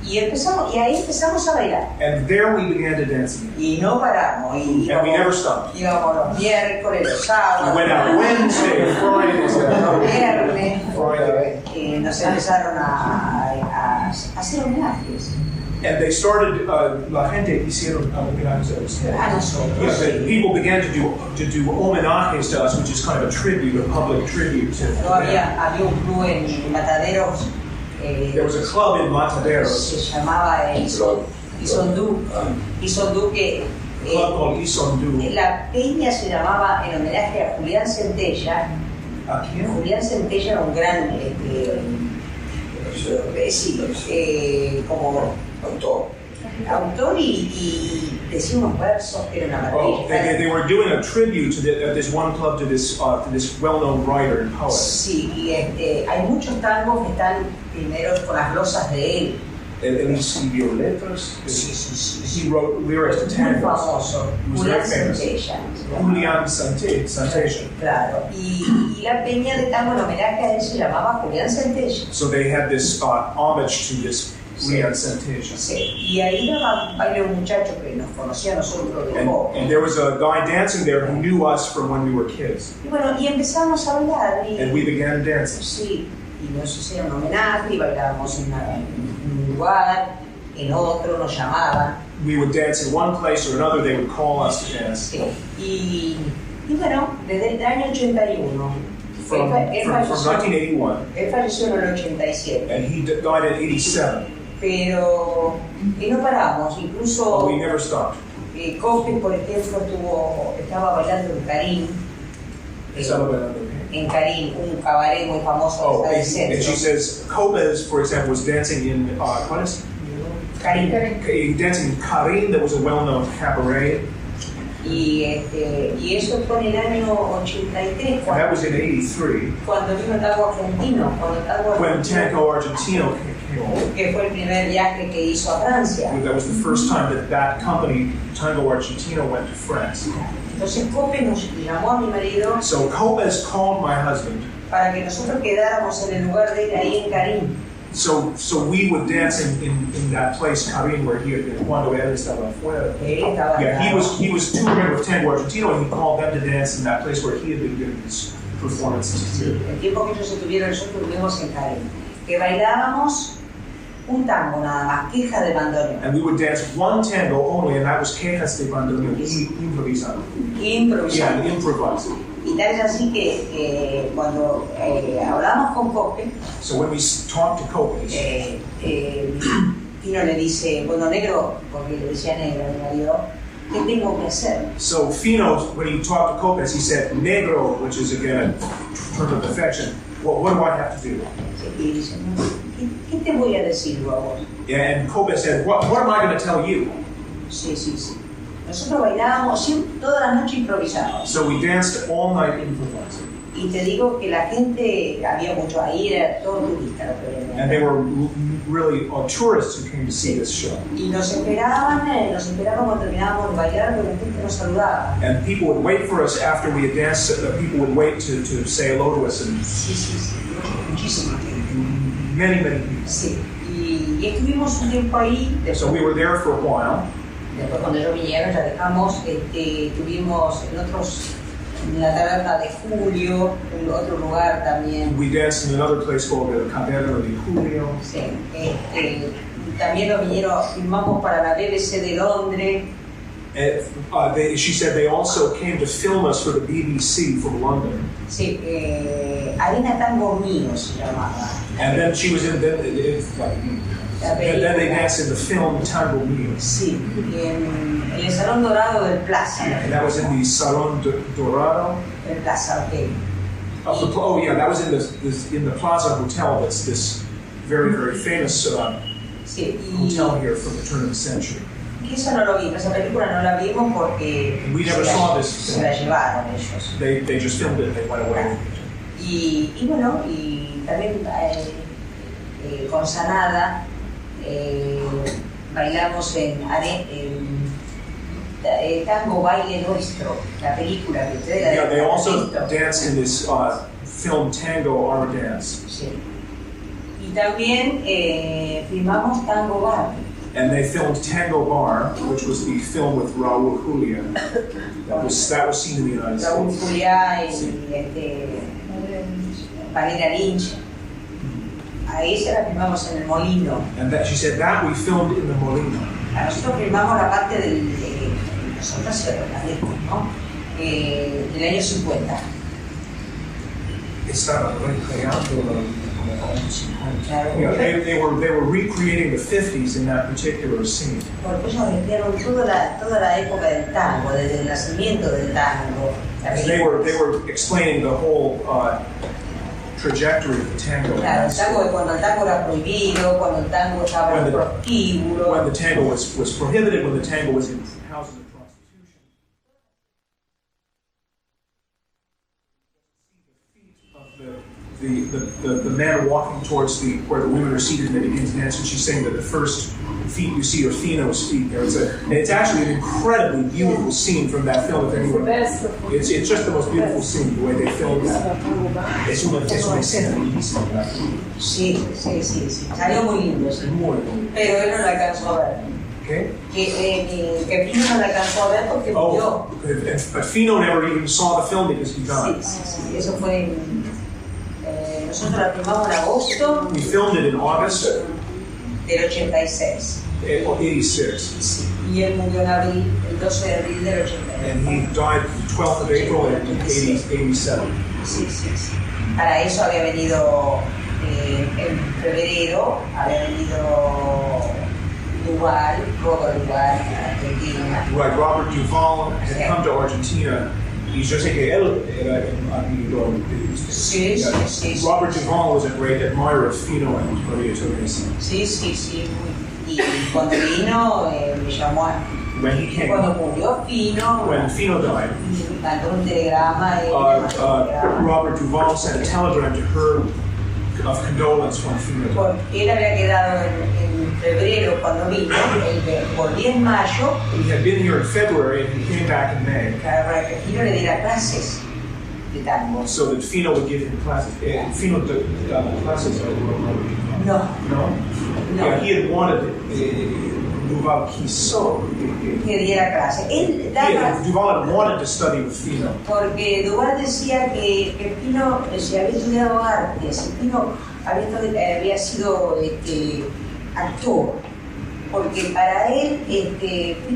Y ahí empezamos a bailar. And there we began to dance again. Y no paramos. And we never stopped. Íbamos los miércoles, los sábados. We went out Wednesday, Friday, Los viernes. Friday. Nos empezaron a hacer homenajes. And they started, la gente hicieron homenajes. A nosotros. Yeah, people began to do homenajes to us, which is kind of a tribute, a public tribute to them. Había un club en Mataderos. There was a club in Mataderos. Se llamaba Isondú. Isondú que Club called Isondú. la peña se llamaba en homenaje a Julián Centella. ¿A quién? Julián Centella era un gran como autor y decía unos versos que eran una Oh, maravilla. they were doing a tribute to this one club to this well-known writer and poet. Sí, y hay muchos tangos que están primeros con las glosas de él. Él escribió letras. Sí. He wrote lyrics to Muy tangos. famoso, He was Julián very famous. Centella. Julián Centella. Claro, y la peña de tango en homenaje a él se llamaba Julián Centella. So they had this homage to this Julián Centella. Sí, y ahí bailó un muchacho que nos conocía a nosotros de joven. And there was a guy dancing there who knew us from when we were kids. Y bueno, y empezamos a bailar. And we began dancing. Sí, y nos hicieron homenaje y bailábamos en un lugar, en otro, nos llamaban. We would dance in one place or another, they would call us to dance. Sí, y bueno, desde el año 81. From 1981. Él falleció en el 87. And he died in 87. Pero no paramos, incluso But we never stopped. Coque, por ejemplo, estaba bailando en Carín. En Carín, un cabaret muy famoso Oh, del and centro. she says, Copez, for example, was dancing in, what is Carín. dancing in Carín, that was a well-known cabaret. Y eso fue en el año 83, And that was in 83, cuando vino el tango argentino, when Tango Argentino came over. que fue el primer viaje que hizo a Francia. That was the first time that company, Tango Argentino, went to France. Entonces Cope nos llamó a mi marido So Copez called my husband, para que nosotros quedáramos en el lugar de él ahí en Carín. so we would dance in that place, Carín, where he had been, cuando él estaba afuera. Yeah, he was touring with Tango Argentino, and he called them to dance in that place where he had been giving his performances. El tiempo que ellos estuvieron, nosotros estuvimos en Carín. Que bailábamos un tango nada más, queja de bandoneón. And we would dance one tango only, and that was Quejas de Bandoneón, improvisado. Improvisado. Yeah, improvisado. Y tal es así que cuando hablamos con Coque, So when we talked to Copez, Fino le dice, bueno, negro, porque le decía negro a mi marido, ¿qué tengo que hacer? so Fino, when he talked to Copez, he said, negro, which is again a term of affection. Well, what do I have to do? Y dice, ¿qué te voy a decir yo a vos? Yeah, and Copez said, what am I going to tell you? Sí, sí, sí. Nosotros bailábamos toda la noche improvisábamos. So we danced all night improvising. Y te digo que la gente, había mucho ahí, era todo turista lo que venía. And they were really tourists who came to see this show. Y nos esperaban cuando terminábamos de bailar, porque la gente nos saludaba. And people would wait for us after we had danced. People would wait to say hello to us. And Sí, sí, sí. Muchísima gente. many people. Sí. Y estuvimos un tiempo ahí. So we were there for a while. Después cuando ellos vinieron ya dejamos, estuvimos en la taberna de Julio, en otro lugar también. We danced in another place called the Caverna de Julio. Sí, también lo vinieron, filmamos para la BBC de Londres. She said they also came to film us for the BBC from London. Sí, Arena Tango Mío se llamaba. And then she was in, and then they danced in the film Tango Mío. Sí, en el Salón Dorado del Plaza. And that was in the Salón Dorado. El Plaza, ok. Oh yeah, that was in the Plaza Hotel. That's this very famous Sí, hotel here from the turn of the century. Y eso no lo vimos, esa película no la vimos porque We never saw this. se la llevaron ellos. They just filmed it and they went away. Y bueno, y también con Sanada bailamos en Tango Baile Nuestro, la película que ustedes la Yeah, they also visto. danced in this film Tango Our Dance. Sí. Y también filmamos Tango Bar. And they filmed Tango Bar, which was the film with Raúl Julia. That was seen in the United Raúl States. Julia y Vanilla Lynch. Ahí se la filmamos en el Molino. And that, she said that we filmed in the Molino. Nosotros filmamos la parte de nosotros ¿no? Del año 50. Estaba recreando they were recreating the 50s in that particular scene. Porque ellos recrearon toda la época del tango, desde el nacimiento del tango. They were explaining the whole trajectory of the tango. Claro, el tango, cuando el tango era prohibido, cuando el tango estaba en prostíbulo. When the tango was prohibited, when the tango was in houses of prostitution. The men walking towards where the women are seated and they begin to dance, and she's saying that the first feet you see are Fino's feet there. And it's actually an incredibly beautiful scene from that film. If anyone, it's just the most beautiful scene, the way they filmed that. Es una escena bellísima. Sí. Salió muy lindo, sí. Pero él no la alcanzó a ver. Okay. Que Fino no la alcanzó a ver porque murió. But Fino never even saw the film because he died. Sí. Eso fue nosotros la filmamos en agosto. We filmed it in August. Del 86. 86. Sí. Y él murió en abril, el 12 de abril del 86. And he died the 12th of April in 87. Sí. Para eso había venido en febrero, había venido Robert Duval, Argentina. Right, Robert Duval had come to Argentina. Y yo sé que él era admirador de usted. Sí. Robert Duval was a great admirer of Fino and Maria Teresa. Sí. Y cuando vino, me llamó a... When he came, cuando murió Fino, when Fino died, mandó un telegrama. Robert Duval sent a telegram to her of condolence when Fino died. Porque él había quedado en febrero cuando vino, él volvió en mayo. He had been here in February and he came back in May. Para que Fino le diera clases de tango. So that Fino would give him classes. Fino took classes. No. Yeah, he had wanted Duval quiso. Que diera clase. Duval had wanted to study with Fino. Porque Duval decía que Fino se había estudiado artes, Fino había sido actor. Porque para él,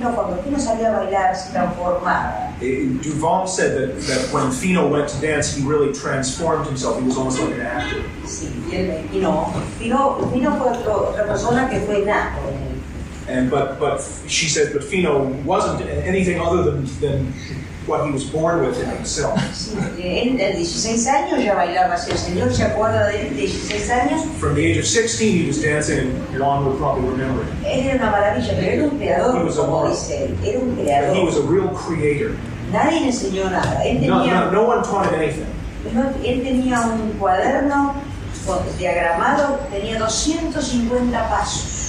cuando Fino salía a bailar, se transformaba. Duval said that when Fino went to dance, he really transformed himself. He was almost like an actor. Sí, Fino fue otra persona que fue nato en él. But she said, but Fino wasn't anything other than what he was born with in himself. Sí, él de 16 años ya bailaba, si el señor se acuerda de él, de 16 años. From the age of 16, he was dancing, and Juan would probably remember it. Él era una maravilla, pero era un creador, como dice él, era un creador. He was a real creator. Nadie le enseñó nada. Él tenía, no one taught him anything. Él tenía un cuaderno diagramado, tenía 250 pasos.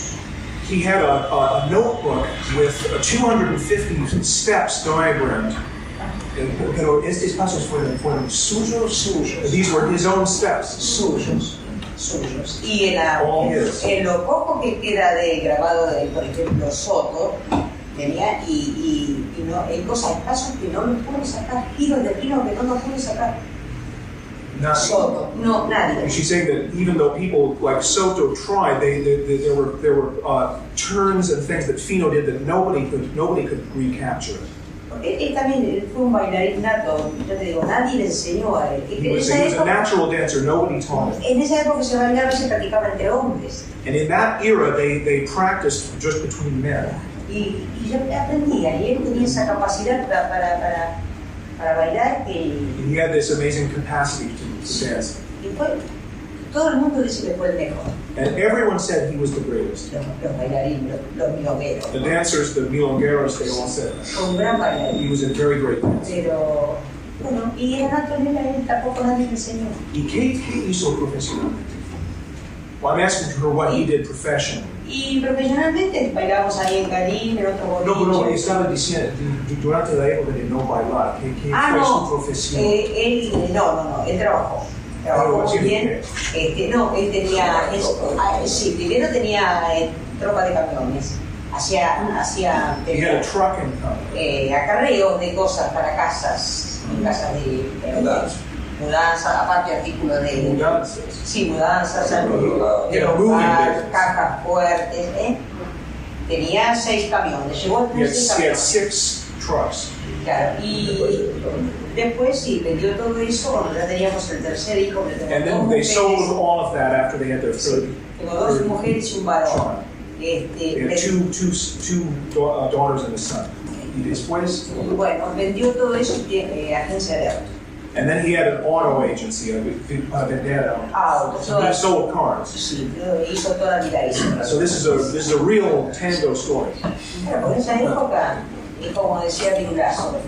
He had a notebook with 250 steps diagrammed. Pero estos pasos fueron suyos. These were his own steps. Suyos. Y en lo poco que queda de grabado de, por ejemplo, Soto, tenía hay cosas, pasos que no los pude sacar, giros de Fino que no los pude sacar. Soto, no, nadie. She's saying that even though people like Soto tried, there were turns and things that Fino did that nobody could recapture. Él también fue un bailarín nato, yo te digo, nadie le enseñó a él. He was a natural dancer, nobody taught him. En esa época se bailaba y se practicaba entre hombres. And in that era, they practiced just between men. Y yo aprendía, y él tenía esa capacidad para bailar que... He had this amazing capacity to dance. Y todo el mundo dice que fue el mejor. And everyone said he was the greatest. Los bailarines, los milongueros. The dancers, the milongueros, they all said Fue un gran bailarín. he was a very great dancer. Pero, bueno, y era nato en él, tampoco nadie le enseñó. ¿Y qué hizo profesionalmente? Well, I'm asking her what he did professionally. Y profesionalmente bailamos ahí en Carín, en otro boliche. No, estaba diciendo, durante la época de no bailar, ¿qué fue su profesión? Él trabajó. trabajó muy bien. No, él tenía, sí, primero tenía tropa de camiones, hacía acarreos de cosas para casas, casas de mudanza, aparte artículos de mudanzas, de robar, cajas fuertes, tenía 6 camiones, llevó 6 camiones. Claro, y después sí, vendió todo eso cuando ya teníamos el tercer hijo. And then they sold all of that after they had their third. Tengo 2 mujeres y un varón. They had two daughters and a son. Y después. Bueno, vendió todo eso y agencia de autos. And then he had an auto agency, he sold cars. Sí, hizo toda la vida eso. So this is a real tango story. Claro, por esa época, es como decía Pilazo,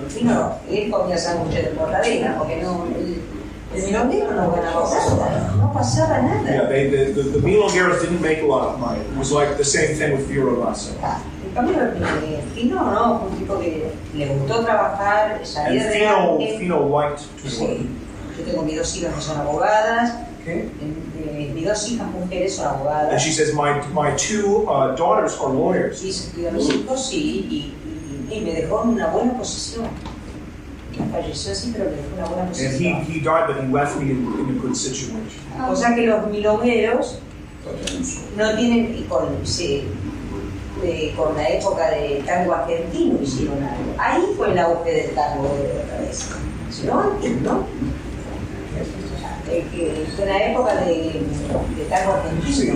Fino, él comía sándwiches de mortadela, porque el milonguero no ganaba nada, no pasaba nada. Yeah, the milongueros didn't make a lot of money. It was like the same thing with Viro Lasso. En cambio, Fino no, un tipo que le gustó trabajar, salir adelante. Fino liked to work. Yo tengo mis 2 hijas que son abogadas. Mis 2 hijas mujeres son abogadas. And she says, my 2 daughters are lawyers. Y se cuidó a mis hijos, sí, y me dejó en una buena posición. Falleció sí, pero me dejó en una buena posición. And he died, but he left me in a good situation. O sea que los milongueros no tienen, con la época del tango argentino hicieron algo. Ahí fue el auge del tango otra vez. Si no, antes, ¿no? En la época de tango argentino,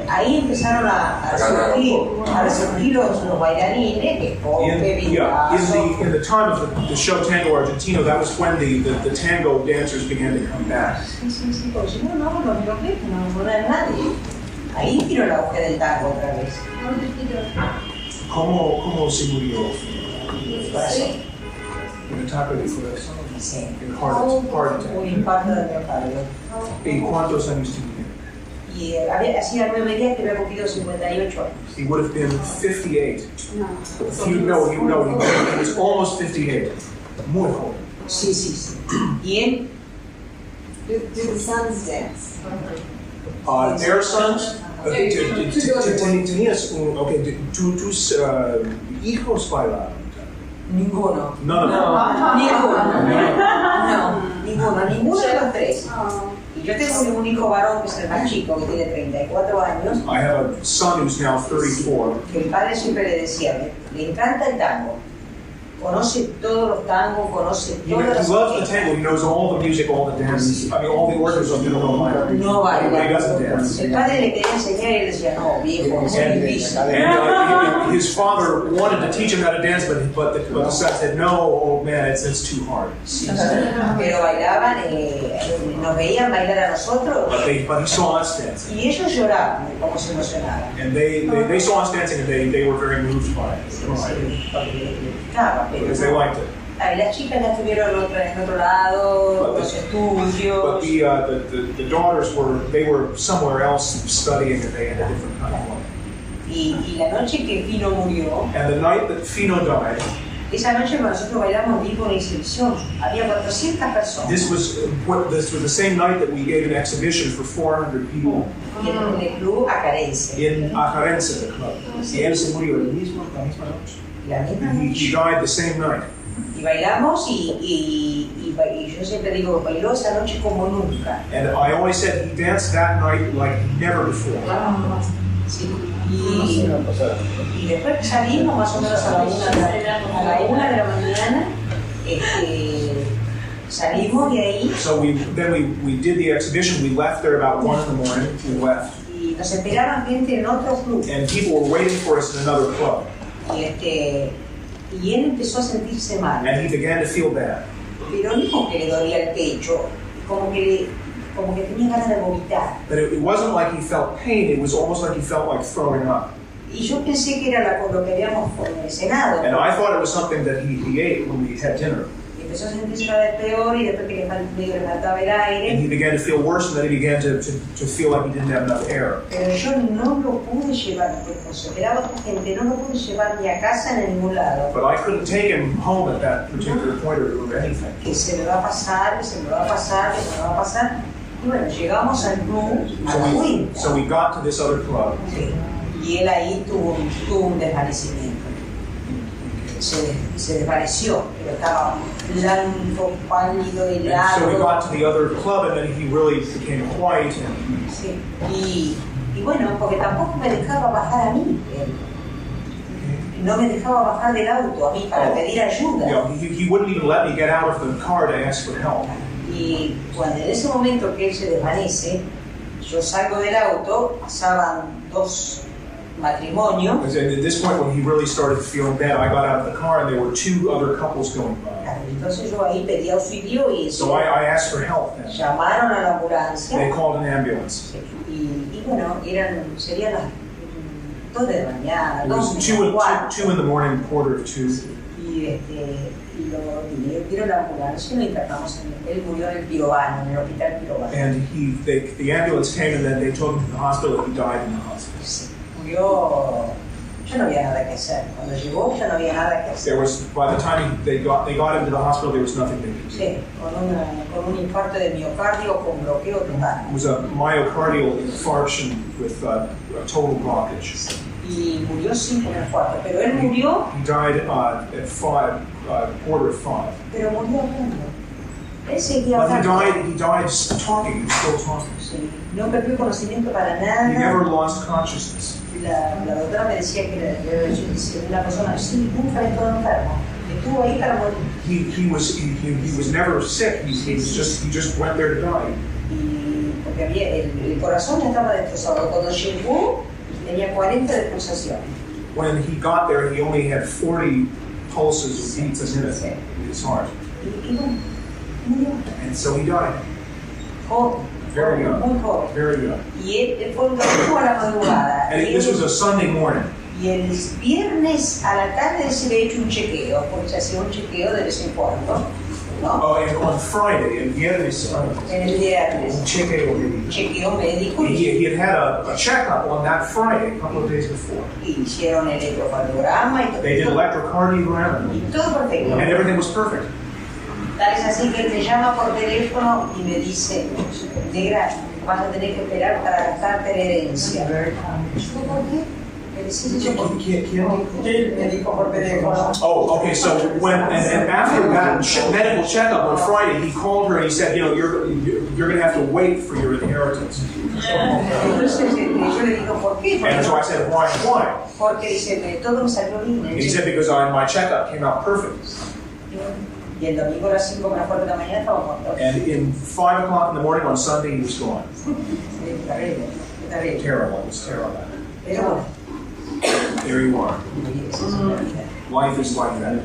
ahí empezaron a surgir los bailarines, que in the time of the show Tango Argentino, that was when the tango dancers began to come back. Sí, porque si no, los milongueros no eran nadie. Ahí tiró el auge del tango otra vez. ¿Cómo se murió? Un ataque de corazón. Sí. Heart attack. Un infarto de miocardio. ¿Y cuántos años tenía? Y hacía 9 días que había cumplido 58 años. He would have been 58. No. He was almost 58. Muy joven. Sí. ¿Y él? Do the sons dance? Their sons? Tenías tus hijos bailaron. Ninguno. No. Ninguno de los 3. Y yo tengo un hijo varón que es el más chico, que tiene 34 años. I have a son who's now 34. Que el padre siempre le decía, le encanta el tango. Conoce todos los tangos, conoce todas las... He loves the tango. He knows all the music, all the dances. I mean, all the orders of the No baila. He doesn't dance. El padre le quería enseñar y él decía, no, viejo, es difícil. And his father wanted to teach him how to dance, but the son said, no, oh man, it's too hard. Sí. Pero bailaban, nos veían bailar a nosotros. But he saw us dancing. Y ellos lloraban, como se emocionaban. And they saw us dancing, and they were very moved by it. Because they liked it. Las chicas ya estuvieron en otro lado, los estudios. But the daughters were somewhere else studying, and they had a different kind of life. Y la noche que Fino murió, and the night that Fino died, esa noche nosotros bailamos vivo en exhibición. Había 400 personas. This was the same night that we gave an exhibition for 400 people. En el club Acarense. In Acarense, the club. Y él se murió la misma noche. La misma noche. He died the same night. Y bailamos y yo siempre digo, bailó esa noche como nunca. And I always said he danced that night like never before. Sí. Y después salimos más o menos a la 1 de la mañana. Salimos de ahí. So we did the exhibition. We left there about 1 in the morning. We left. Y nos esperaban gente en otro club. And people were waiting for us in another club. Y él empezó a sentirse mal. And he began to feel bad. Pero no que le dolía el pecho, como que tenía ganas de vomitar. But it wasn't like he felt pain. It was almost like he felt like throwing up. Y yo pensé que era lo que habíamos cenado. And I thought it was something that he ate when we had dinner. Y empezó a sentirse cada vez peor y después que le faltaba el aire. And he began to feel worse, and then he began to feel like he didn't have enough air. Pero yo no lo pude llevar, porque era otra gente, no lo pude llevar ni a casa ni a ningún lado. But I couldn't take him home at that particular point or do anything. Que se me va a pasar, que se me va a pasar, que se me va a pasar. Y bueno, llegamos al club, a la cuenta. So we got to this other club. Sí. Y él ahí tuvo un desvanecimiento. Se desvaneció, pero estaba blanco, pálido, helado. So we got to the other club, and then he really became white. And sí. Y bueno, porque tampoco me dejaba bajar a mí. No me dejaba bajar del auto a mí para pedir ayuda. You know, he wouldn't even let me get out of the car to ask for help. Y cuando en ese momento que él se desvanece, yo salgo del auto, pasaban 2 matrimonios. Because at this point, when he really started feeling bad, I got out of the car, and there were 2 other couples going by. Entonces yo ahí pedí auxilio y So I asked for help then. llamaron a la ambulancia. They called an ambulance. Y bueno, serían las 2 de la mañana, It was 2 in the morning, 1:45. Y lo dieron la ambulancia y lo internamos. Él murió en el Pirovano, en el hospital Pirovano. And the ambulance came, and then they took him to the hospital, and he died in the hospital. Sí, murió. Yo no había nada que hacer. Cuando llegó, ya no había nada que hacer. There was, by the time they got him to the hospital, there was nothing they could do. Sí, con un infarto de miocardio con bloqueo total. It was a myocardial infarction with a total blockage. Y murió sin un infarto, pero él murió. He died at 5, 4:45. Pero murió hablando. Él seguía But hablando. he died talking. He was still talking. Sí, no perdió conocimiento para nada. He never lost consciousness. La doctora me decía que era una persona, sí, nunca estuvo enfermo. Estuvo ahí para morir. He was never sick. He just went there to die. Y porque el corazón estaba destrozado. Cuando llegó tenía 40 de pulsación. When he got there, he only had 40 pulses or beats a minute in his heart. Y bueno, murió. And so he died. Joven. Very young. Muy joven. Very young. Y él fue un domingo a la madrugada. And this was a Sunday morning. Y el viernes a la tarde se le ha hecho un chequeo, porque se hacía un chequeo de vez en cuando. ¿No? Oh, and on Friday, el viernes, En el viernes. chequeo médico. Chequeo médico. He had had a checkup on that Friday, a couple of days before. Y hicieron el electrocardiograma y todo. They did electrocardiogram, Y todo perfecto. and everything was perfect. Tal es así que él me llama por teléfono y me dice, negra, vas a tener que esperar para gastarte la herencia. ¿Yo por qué? Me dice, yo por qué. Me dijo por teléfono. Oh, okay. So and after that medical checkup on Friday, he called her and he said, you know, you're going to have to wait for your inheritance. Entonces yo le digo, ¿por qué? And so I said, why? Porque dice, todo me salió bien. And he said, because my checkup came out perfect. Y el domingo a las 5 menos 4 de la mañana estaba muerto. And in 5 o'clock in the morning on Sunday, he was gone. Terrible, terrible. Terrible. It was terrible. Pero bueno. There you are. Life is like that.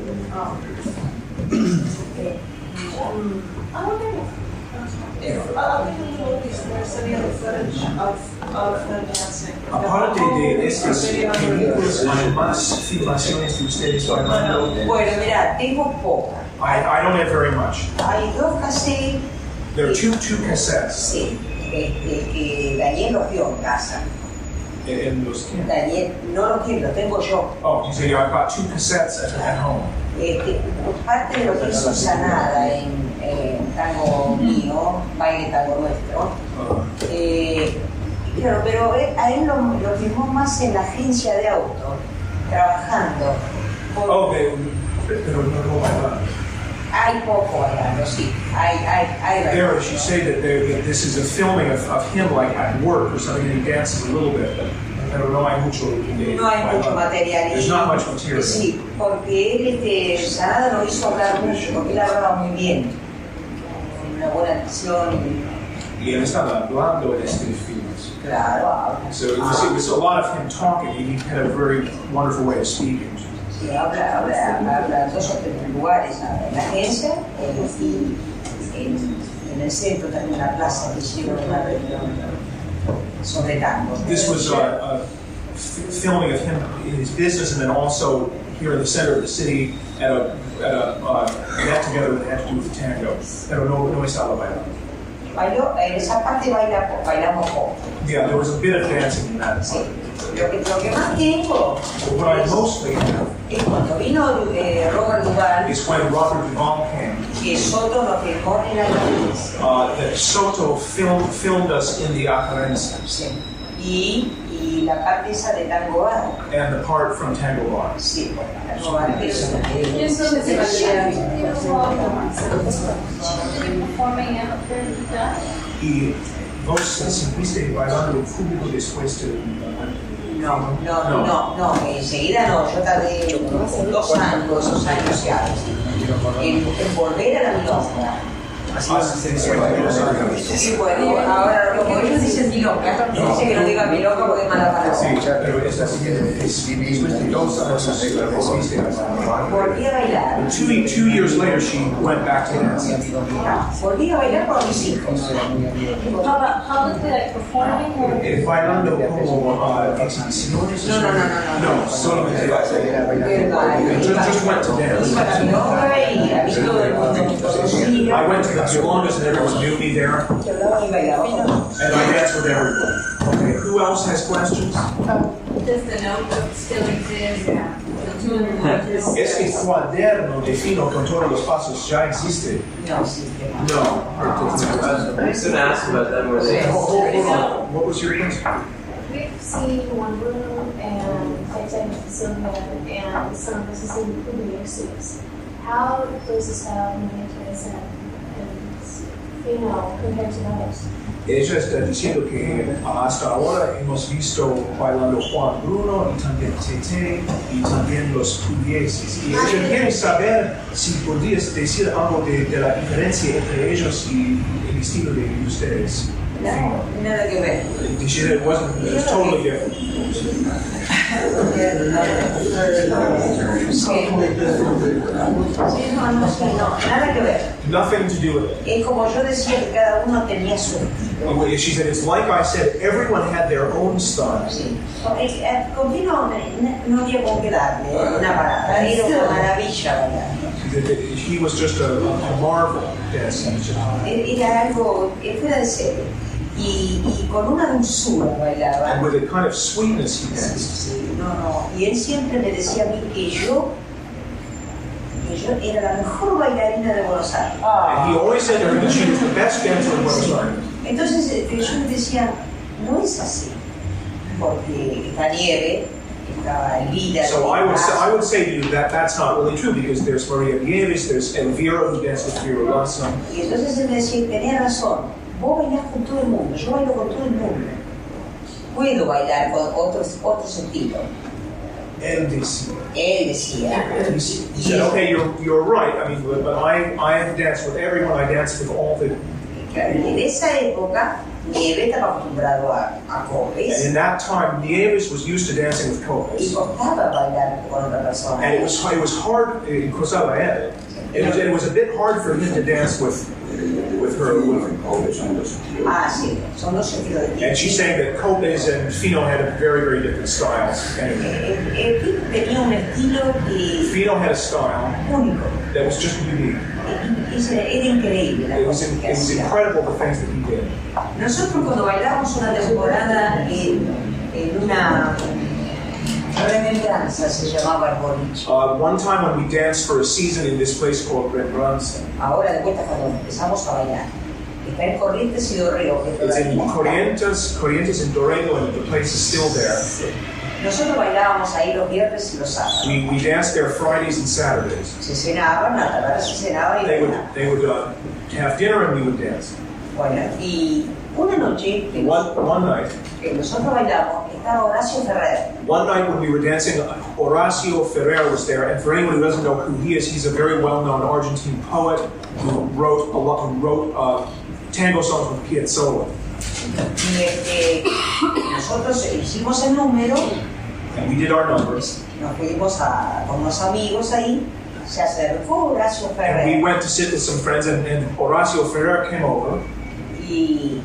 Aparte de estas películas, ¿hay más filmaciones de ustedes bailando? Bueno, mira, tengo poca. I don't have very much. Hay 2 cassettes. There are two cassettes. Sí, que Daniel los vio en casa. In those Daniel, no los quiero, los tengo yo. Oh, you say I've got 2 cassettes at home. Parte de lo que hizo Sanada en tango mío, baile tango nuestro. Claro, pero a él lo filmó más en la agencia de autos, trabajando. Pero no bailando. Hay poco bailando, sí. Hay There, she said that this is a filming of him like at work or something, and he dances a little bit, pero no hay mucho. No hay mucho material. There's not much material. Sí, porque él, Sanada lo hizo hablar mucho, porque él hablaba muy bien. Una buena dicción. Y él estaba hablando en este film. Claro, habla. So it was a lot of him talking. He had a very wonderful way of speaking. Sí, habla 2 o 3 lugares, en la agencia y en el centro, también en la plaza, que hicieron una reunión sobre tango. This was a filming of him in his business, and then also here in the center of the city at a met together that had to do with tango. Pero no estaba bailando. Bailó, en esa parte bailamos poco. Yeah, there was a bit of dancing in that. Sí. Lo que más tengo But what I mostly have es cuando vino Robert Duvall, is when Robert Duvall came. que Soto nos filmó en la iglesia. That Soto filmed us in the Acarenza. Sí. Y la parte esa de Tango Bar. And the part from Tango Bar. Sí, Tango Bar. Y vos sentiste bailando en público después de... No, enseguida no, yo tardé 2 años ya en volver a la milonga. Sí, bueno, ahora lo que ellos dicen milonga, dice que no diga milonga porque es mala palabra. Sí, pero esta siguiente es 2 años. Volví a bailar. 2 years later, she went back to dance. Volví a bailar con mis hijos. Publicly, like performing or? Bailando como exhibiciones. No, solamente just went to dance. I went to the Yolongas and everyone knew me there. And I danced with everyone. Okay, who else has questions? Does the notebook still exist? Es que el cuaderno de Fino con todos los pasos ya existe. No existe. No. I was going to ask about that more later. Hold on. What was your question? We've seen Juan Bruno and Titanic Sylvia and some of the Ribera suits. How does the style of Teresa and Fino compared to others? Ella está diciendo que hasta ahora hemos visto bailando Juan Bruno y también Tete y también los pudieses. Y ella quiere saber si podrías decir algo de la diferencia entre ellos y el estilo de ustedes. No, nada que ver. She said it was totally different. No, nada que ver. Nothing to do with it. Es como yo decía que cada uno tenía su estilo. She said, it's like I said, everyone had their own style. Sí. Con Fino no había con qué darle una parada. Era una maravilla bailar. He was just a marvel dancing. Era algo fuera de serie. Y con una dulzura bailaba. And with a kind of sweetness he danced. Sí, no. Y él siempre me decía a mí que yo era la mejor bailarina de Buenos Aires. And he always said to her that she was the best dancer in Buenos Aires. Entonces yo le decía, no es así, porque esta nieve, estaba Elvira. So I would say to you that that's not really true because there's Maria Nieves, there's Elvira who danced with Vera Lasso. Y entonces él me decía, tenía razón, vos bailás con todo el mundo, yo bailo con todo el mundo. Puedo bailar con otros estilos. Él decía. He said, okay, you're right. I mean, but I have danced with everyone. I danced with all the. En esa época, Nieves estaba acostumbrado a copes. And in that time, Nieves was used to dancing with copes. Y costaba bailar con otra persona. And it was hard. It was a bit hard for him to dance with her. Ah, sí, son dos estilos de. And she's saying that Copes and Fino had very, very different styles. Anyway. Tenía un estilo que. Fino had a style único. That was just unique. Era increíble la cosa que It was hacía. incredible the things that he did. Nosotros cuando bailamos una temporada en una remembranza se llamaba el boliche. One time when we danced for a season in this place called Rembrandt. Ahora de vuelta cuando empezamos a bailar. Está en Corrientes y Dorrego. It's in Corrientes and Dorrego, and the place is still there. Nosotros bailábamos ahí los viernes y los sábados. We danced there Fridays and Saturdays. Se cenaban, a la tarde se cenaba y They would have dinner and we would dance. Bueno, y una noche que One night. Que nosotros bailamos, estaba Horacio Ferrer. One night when we were dancing, Horacio Ferrer was there, and for anyone who doesn't know who he is, he's a very well-known Argentine poet who wrote tango songs with Piazzolla. Y nosotros hicimos el número. And we did our numbers. Nos fuimos con unos amigos ahí. Se acercó Horacio Ferrer. And we went to sit with some friends, and Horacio Ferrer came over. Y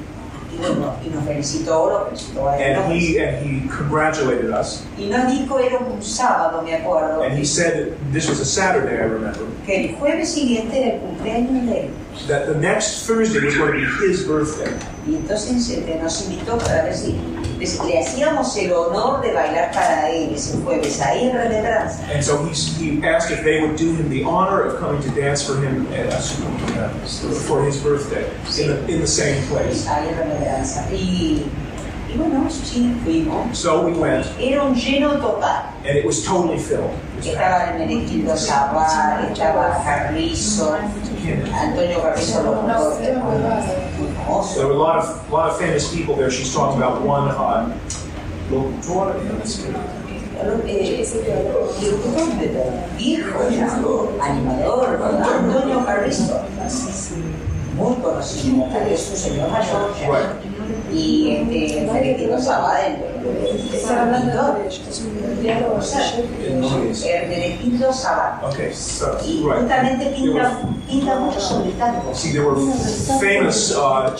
Y bueno, y nos felicitó, lo felicitó a él. And he congratulated us. Y nos dijo, era un sábado, me acuerdo. And he said, this was a Saturday, I remember, Que el jueves siguiente era el cumpleaños de él. that the next Thursday was going to be his birthday. Y entonces nos invitó para ver si le hacíamos el honor de bailar para él ese jueves, ahí en Ribera. And so he asked if they would do him the honor of coming to dance for him for his birthday in the same place. Ahí en Ribera. Y bueno, sí, fuimos. So we went. Era un lleno total. And it was totally filled. Estaba el Menequillo Zaval, estaba Carrizo, Antonio Carrizo lo conoce. There were a lot of famous people there. She's talking about one locutor. Viejo, animador, Antonio Carrizo. Muy conocido, es un señor mayor ya. Y el Menequillo Zaval, el pintor. El Menequillo Zaval. Okay, so, Y right. justamente pinta mucho sobre tango. See, there were famous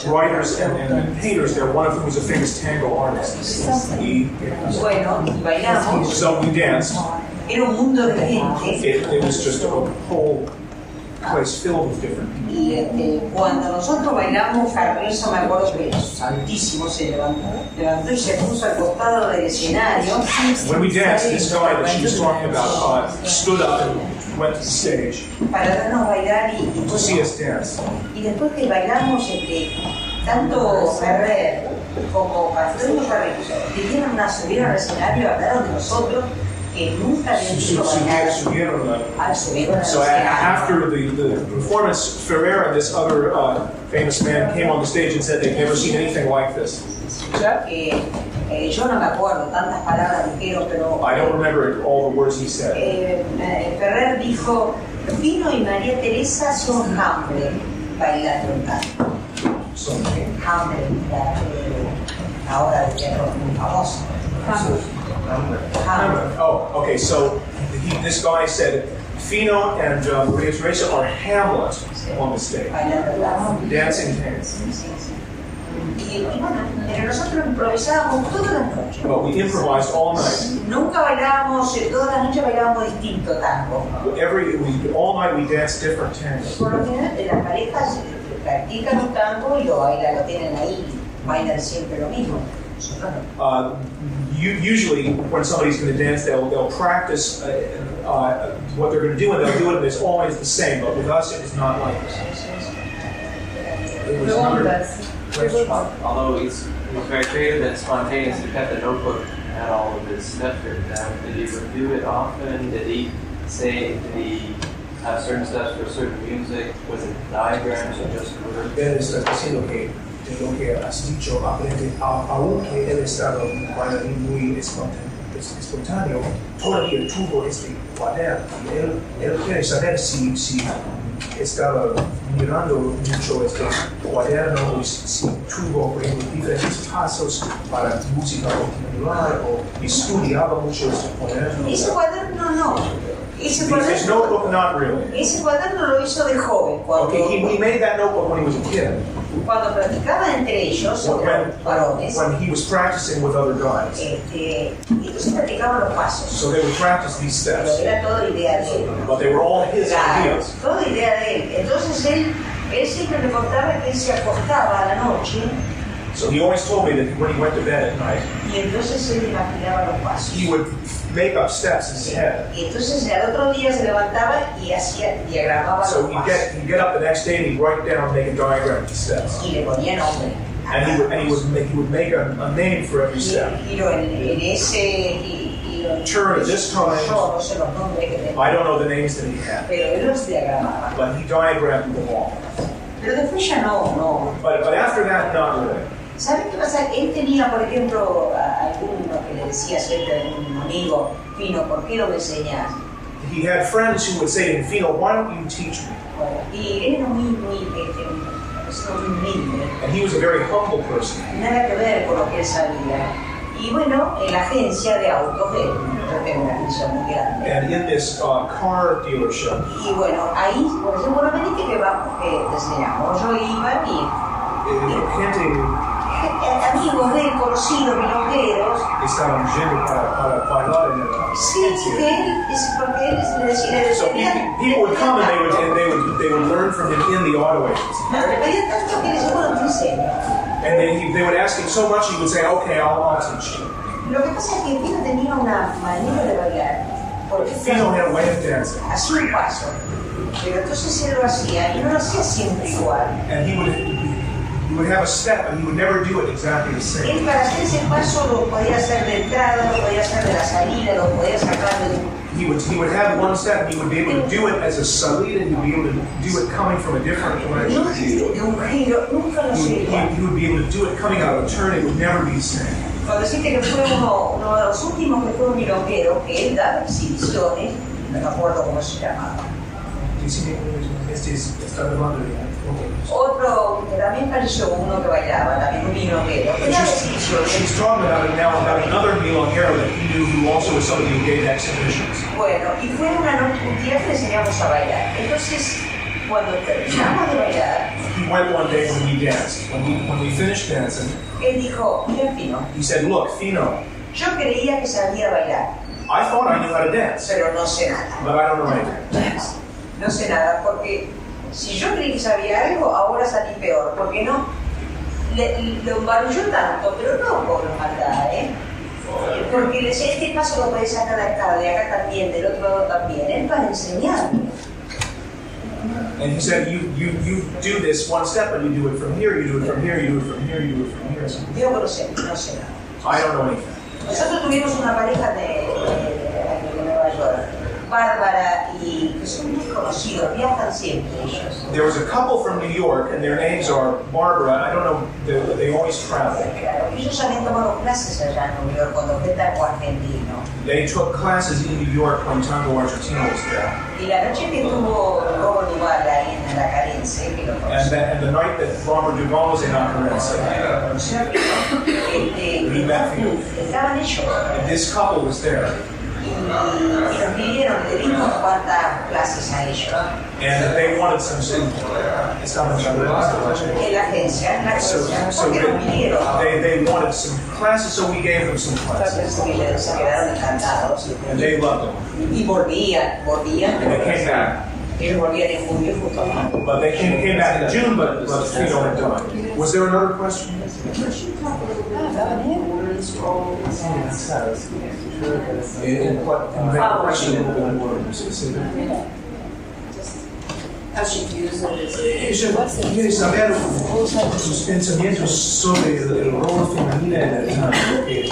writers and painters there, one of whom was a famous tango artist. Bueno, y bailamos. So we danced. Era un mundo de gente. It was just a whole place filled with different people. Y cuando nosotros bailamos, Carrizo, me acuerdo que altísimo se levantó y se puso al costado del escenario. When we danced, this guy that she was talking about stood up and went to the stage Para vernos bailar to see us dance. y después que bailamos, tanto Ferrer como Pastor Carrizo subieron al escenario, hablaron de nosotros, que nunca habían visto bailar. So after the performance, Ferrer and this other famous man came on the stage and said they've never seen anything like this. Yo no me acuerdo tantas palabras dijeron, pero I don't remember all the words he said. Ferrer dijo, Fino y María Teresa son Hambre bailando el tango. Hambre, la obra de teatro muy famosa. Oh, okay, so this guy said, Fino and Maria Teresa are Hamlet on the stage, dancing tango. Y bueno, pero nosotros improvisábamos todas las noches. But we improvised all night. Nunca bailábamos, todas las noches bailábamos distinto tango. All night we danced different tangos. Por lo general, las parejas practican un tango y lo bailan, lo tienen ahí, bailan siempre lo mismo. Usually, when somebody's going to dance, they'll practice what they're going to do, and they'll do it, and it's always the same. But with us, it was not like this. It was Although he's very creative and spontaneous, he kept a notebook at all of his steps written down. Did he review it often? Did he have certain steps for certain music? Was it diagrams or just words? Él está diciendo que de lo que has dicho aprende, aunque él estaba un bailarín muy espontáneo, todavía tuvo este cuaderno. Él quiere saber si estaba mirando mucho este cuaderno, si tuvo, por ejemplo, diferentes pasos para música popular o estudiaba mucho este cuaderno. Ese cuaderno no. His notebook, not really. Ese cuaderno lo hizo de joven. He made that notebook when he was a kid. Cuando practicaban entre ellos, varones, when he was practicing with other guys. Entonces practicaban los pasos. So they would practice these steps. Pero era toda idea de él. But they were all his ideas. Toda idea de él. Entonces él siempre me contaba que él se acostaba a la noche. So he always told me that when he went to bed at night, y entonces él imaginaba los pasos. He would make up steps in his head. Y entonces al otro día se levantaba y diagramaba los pasos. So he'd get up the next day and he'd write down, make a diagram of the steps. Y le ponía nombre. And he would make a name for every step. Turn at this time. I don't know the names that he had. But he diagrammed them all. Pero después ya no. But after that, not really. ¿Saben qué pasa? Él tenía, por ejemplo, alguno que le decía siempre a un amigo, Fino, ¿por qué no me enseñas? He had friends who would say to him, Fino, why don't you teach me? Y él era muy humilde. And he was a very humble person. Nada que ver con lo que él sabía. Y bueno, en la agencia de autos de una agencia muy grande. And in this car dealership. Y bueno, ahí, por ejemplo, venite que vamos, que te enseñamos. Yo iba y amigos de él, conocidos, milongueros. Estaban yendo para bailar en el Sí, que él, porque él le decía, So people would come and they would learn from him in the auto agency. le pedía tanto que le decía, bueno, te enseño. And then they would ask him so much he would say, okay, I'll teach you. Lo que pasa es que Fino tenía una manera de bailar, porque Fino had a way of dancing. hacía un paso, pero entonces él lo hacía y no lo hacía siempre igual. And he would have a step and he would never do it exactly the same. Él para hacer ese paso lo podía hacer de entrada, lo podía hacer de la salida, lo podía sacar de... He would have one step and he would be able to do it as a salida and he'd be able to do it coming from a different direction. De un giro, nunca lo hacía. He would be able to do it coming out of a turn, it would never be the same. Cuando deciste que fue uno de los últimos que fue un milonguero, que él daba exhibiciones, no me acuerdo cómo se llamaba. Otro que también pareció uno que bailaba, también un milonguero. She's talking about it now about another milonguero that he knew who also was somebody who gave exhibitions. Bueno, y fue una noche, un día que le enseñamos a bailar. Entonces, cuando terminamos de bailar, He went one day when we danced. When we finished dancing, él dijo, mira Fino, he said, look, Fino, yo creía que sabía bailar, I thought I knew how to dance, pero no sé nada. but I don't know anything. No sé nada, porque si yo creí que sabía algo, ahora salí peor, porque no, lo embarulló tanto, pero no por maldad, ¿eh? Porque le decía, este paso lo podés sacar de acá también, del otro lado también, él para enseñarme. And he said, you do this one step, and you do it from here, you do it from here, you do it from here, you do it from here. So Yo no sé nada. I don't know anything. Nosotros tuvimos una pareja de Nueva York, Bárbara y que son muy conocidos, viajan siempre ellos. There was a couple from New York, and their names are Barbara. I don't know, they always travel. Claro, ellos habían tomado clases allá en New York cuando fue tango argentino. They took classes in New York when Tango Argentina was there. Y la noche que tuvo Robo Duval ahí en la Carencia, que lo conocí. And the night that Robert Duvall was in Operense, Estaban ellos. and this couple was there. Y nos pidieron, le dimos cuántas clases a ellos. And they wanted some estaban En la agencia, porque nos pidieron. they wanted some classes, so we gave them some classes. Y se quedaron encantados. And they loved them. Y volvían. And they came back. Ellos volvían en junio justo. But they came back in June, but Fino had died. Was there another question? Ella quiere saber sus pensamientos sobre el rol femenino en el tango,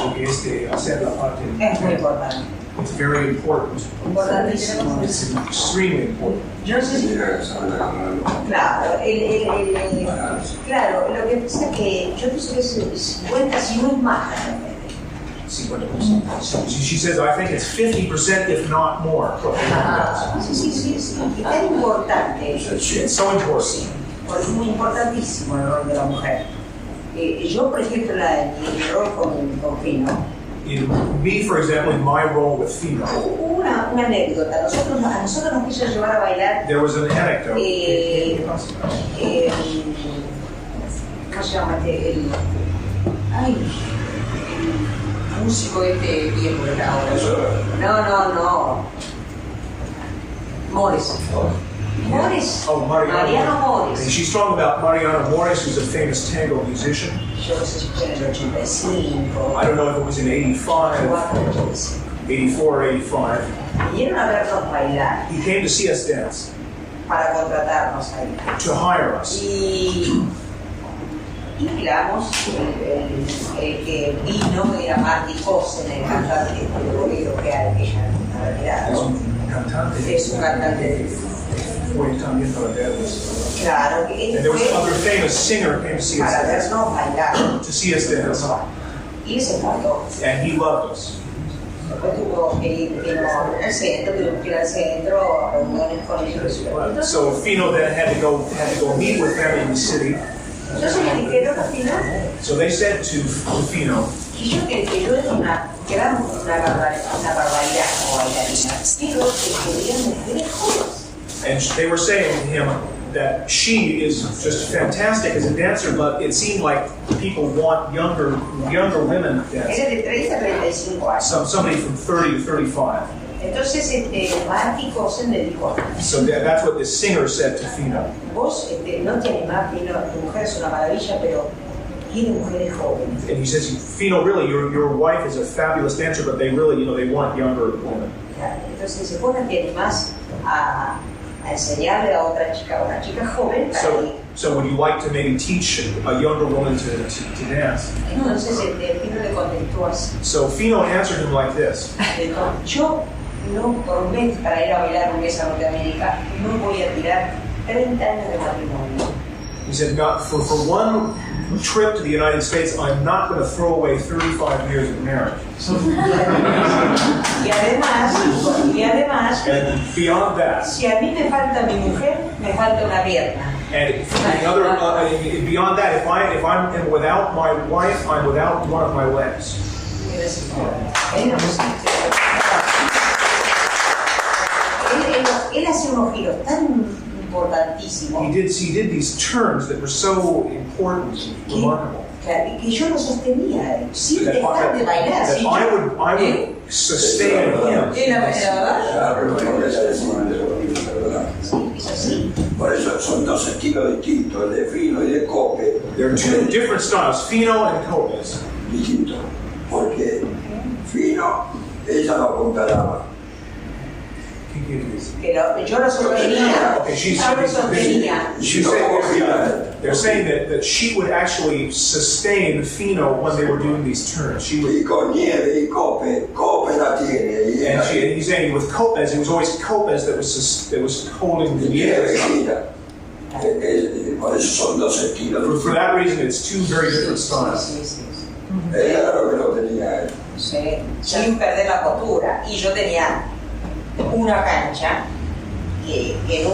porque hacer la parte. Es muy importante. It's very important. Importantísimo. It's extremely important. Yo sé si... Claro, lo que pasa es que yo pienso que es 50, si no es más. 50%. She says, I think it's 50%, if not more. Sí. Es tan importante. It's so important. Es muy importantísimo el rol de la mujer. Yo, por ejemplo, mi rol con Fino. Me, for example, in my role with Fino. Una anécdota. A nosotros nos quiso llevar a bailar. There was an anecdote. ¿Cómo se llama el músico viejo de ahora? No. Morris. Mariano Morris. And she's talking about Mariano Morris, who's a famous tango musician. Yo no sé si fue en el 85. I don't know if it was in 85, 84 or 85. Vinieron a vernos bailar. He came to see us dance. Para contratarnos ahí. To hire us. Y bailamos. El que vino era Marty Cosen, el cantante de bolero que era ella, en realidad. Es un cantante. Fue también para vernos. Claro, and there was another famous singer came to see us dance. To see us dance. Y se encantó. And he loved us. Después tuvo que ir al centro, tuvimos que ir al centro, a reuniones con ellos. So Fino then had to go meet with them in the city. Entonces me dijeron a Fino. So they said to Fino. Y yo que yo era una barbaridad como bailarina. Pero que querían mujeres jóvenes. And they were saying to him that she is just fantastic as a dancer, but it seemed like people want younger women dancing. Era de 30 a 35 años. Somebody from 30 to 35. Entonces, Marty Cosen me dijo, So that's what this singer said to Fino. vos no te animás, Fino, tu mujer es una maravilla, pero tiene mujeres jóvenes. And he says, Fino, really, your wife is a fabulous dancer, but they really, they want younger women. Entonces, vos no te animás a enseñarle a otra chica, una chica joven, para que... So would you like to maybe teach a younger woman to dance? Entonces, Fino le contestó así. So Fino answered him like this. Dijo, yo no por un mes para ir a bailar un mes a Norteamérica, no voy a tirar 30 años de matrimonio. He said, for one trip to the United States, I'm not going to throw away 35 years of marriage. Y además, and beyond that, si a mí me falta mi mujer, me falta una pierna. And beyond that, if I'm without my wife, I'm without one of my legs. Él hace unos giros tan importantísimos. He did these turns that were so important, remarkable. Claro, que yo lo sostenía sin dejar de bailar. That I would sustain him. Por eso son dos estilos distintos, el de Fino y de Cope. There are two different styles, Fino and Copes. Distintos, porque Fino, ella lo apuntalaba. Pero yo lo sostenía. They're saying that she would actually sustain Fino when they were doing these turns. She would, y con nieve y Cope la tiene. And he's saying with Copes, it was always Copes that was holding the nieve. Por eso son dos estilos. For that reason, it's two very different styles. Ella era lo que lo tenía. Sí, sin perder la postura. Y yo tenía una cancha que me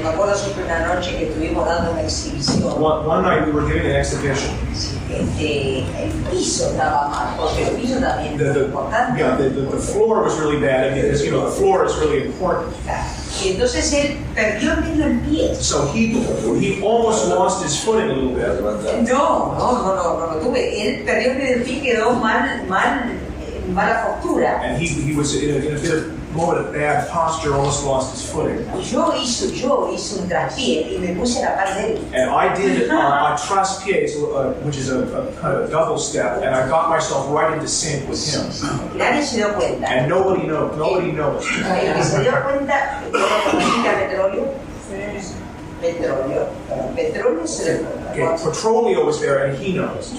acuerdo siempre una noche que estuvimos dando una exhibición. One night we were giving an exhibition. El piso estaba mal, porque el piso también es importante. Yeah, the floor was really bad, because the floor is really important. Y entonces él perdió medio el pie. So he almost lost his footing a little bit. No tuve. Él perdió medio el pie, quedó mala postura. And he was in a bit of moment of bad posture, almost lost his footing. Yo hice un traspié y me puse a la par de él. And I did a traspié, which is a kind of a double step, and I got myself right into sync with him. Nadie se dio cuenta. And nobody knows. El que se dio cuenta, petróleo se dio cuenta. Okay, Petrolio was there, and he knows.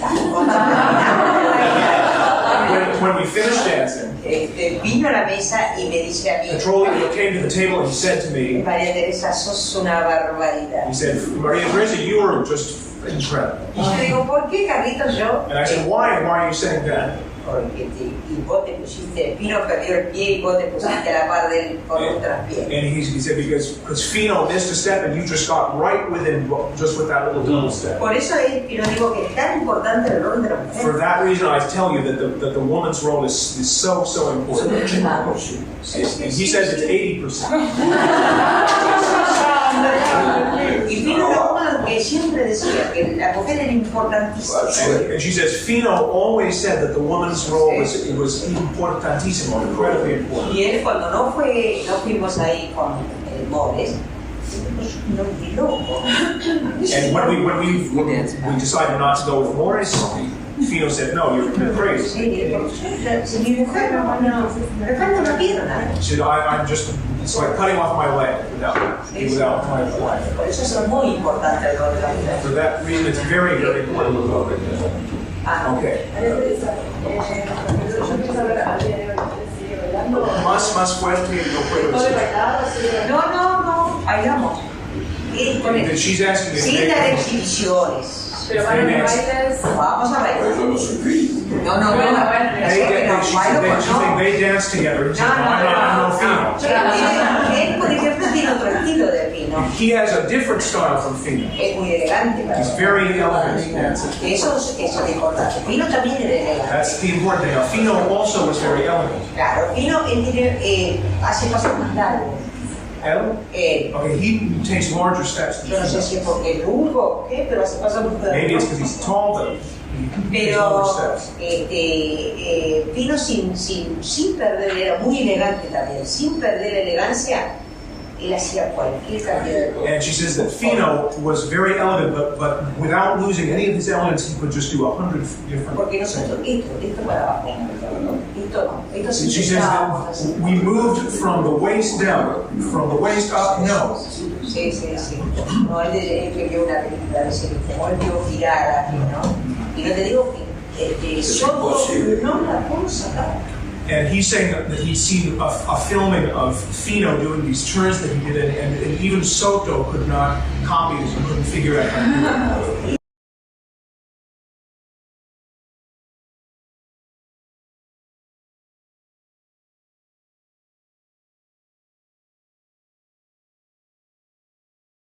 When we finished dancing, vino a la mesa y me dice a mí, Petrolio came to the table and he said to me, María Teresa, sos una barbaridad. He said, Maria Teresa, you are just incredible. Y yo digo, ¿por qué, Carlitos? And I said, why are you saying that? Porque vos te pusiste, Fino perdió el pie y vos te pusiste a la par de él con un traspié. And he said, because Fino missed a step and you just got right with him just with that little double step. Por eso es que yo digo que es tan importante el rol de la mujer. For that reason, I tell you that the woman's role is so important. And he says it's 80%. Y Fino era uno que siempre decía que la mujer era importantísima. And she says, Fino always said that the woman's role was importantísimo, incredibly important. Y él cuando no fuimos ahí con Mores, no fui loco. And when we decided not to go with Morris, Fino said, no, you're crazy. Si mi mujer me falta una pierna. She said, it's like cutting off my leg without my wife. Por eso es muy importante el rol de la mujer. For that reason, it's very, very important. Okay. Más fuerte, no puedo decir. No, bailamos. She's asking if sin dar exhibiciones. Pero van a bailes. Vamos a bailar. No. They dance together. I'm no Fino. Él, por ejemplo, tiene otro estilo de Fino. He has a different style from Fino. Es muy elegante. He's very elegant. Eso es importante. Fino también era elegante. That's the important thing. Now, Fino also was very elegant. Claro, Fino hace pasos más largos. Okay, he takes larger steps than Yo no sé si es porque es rudo o qué, pero se pasa por Maybe it's because he's tall, but he takes Pero longer steps. Fino sin perder, era muy elegante también, sin perder elegancia, él hacía cualquier cantidad de cosas. And she says that Fino was very elegant, but without losing any of his elements, he could just do 100 different Porque nosotros, esto para abajo, esto sí She says that we moved from the waist down, from the waist up, no. Sí. No, él vio una película de ese como él vio girar aquí, ¿no? Y no te digo que Soto no la puedo sacar. And he's saying that he's seen a filming of Fino doing these turns that he did, and even Soto could not copy it, he couldn't figure out how to do it.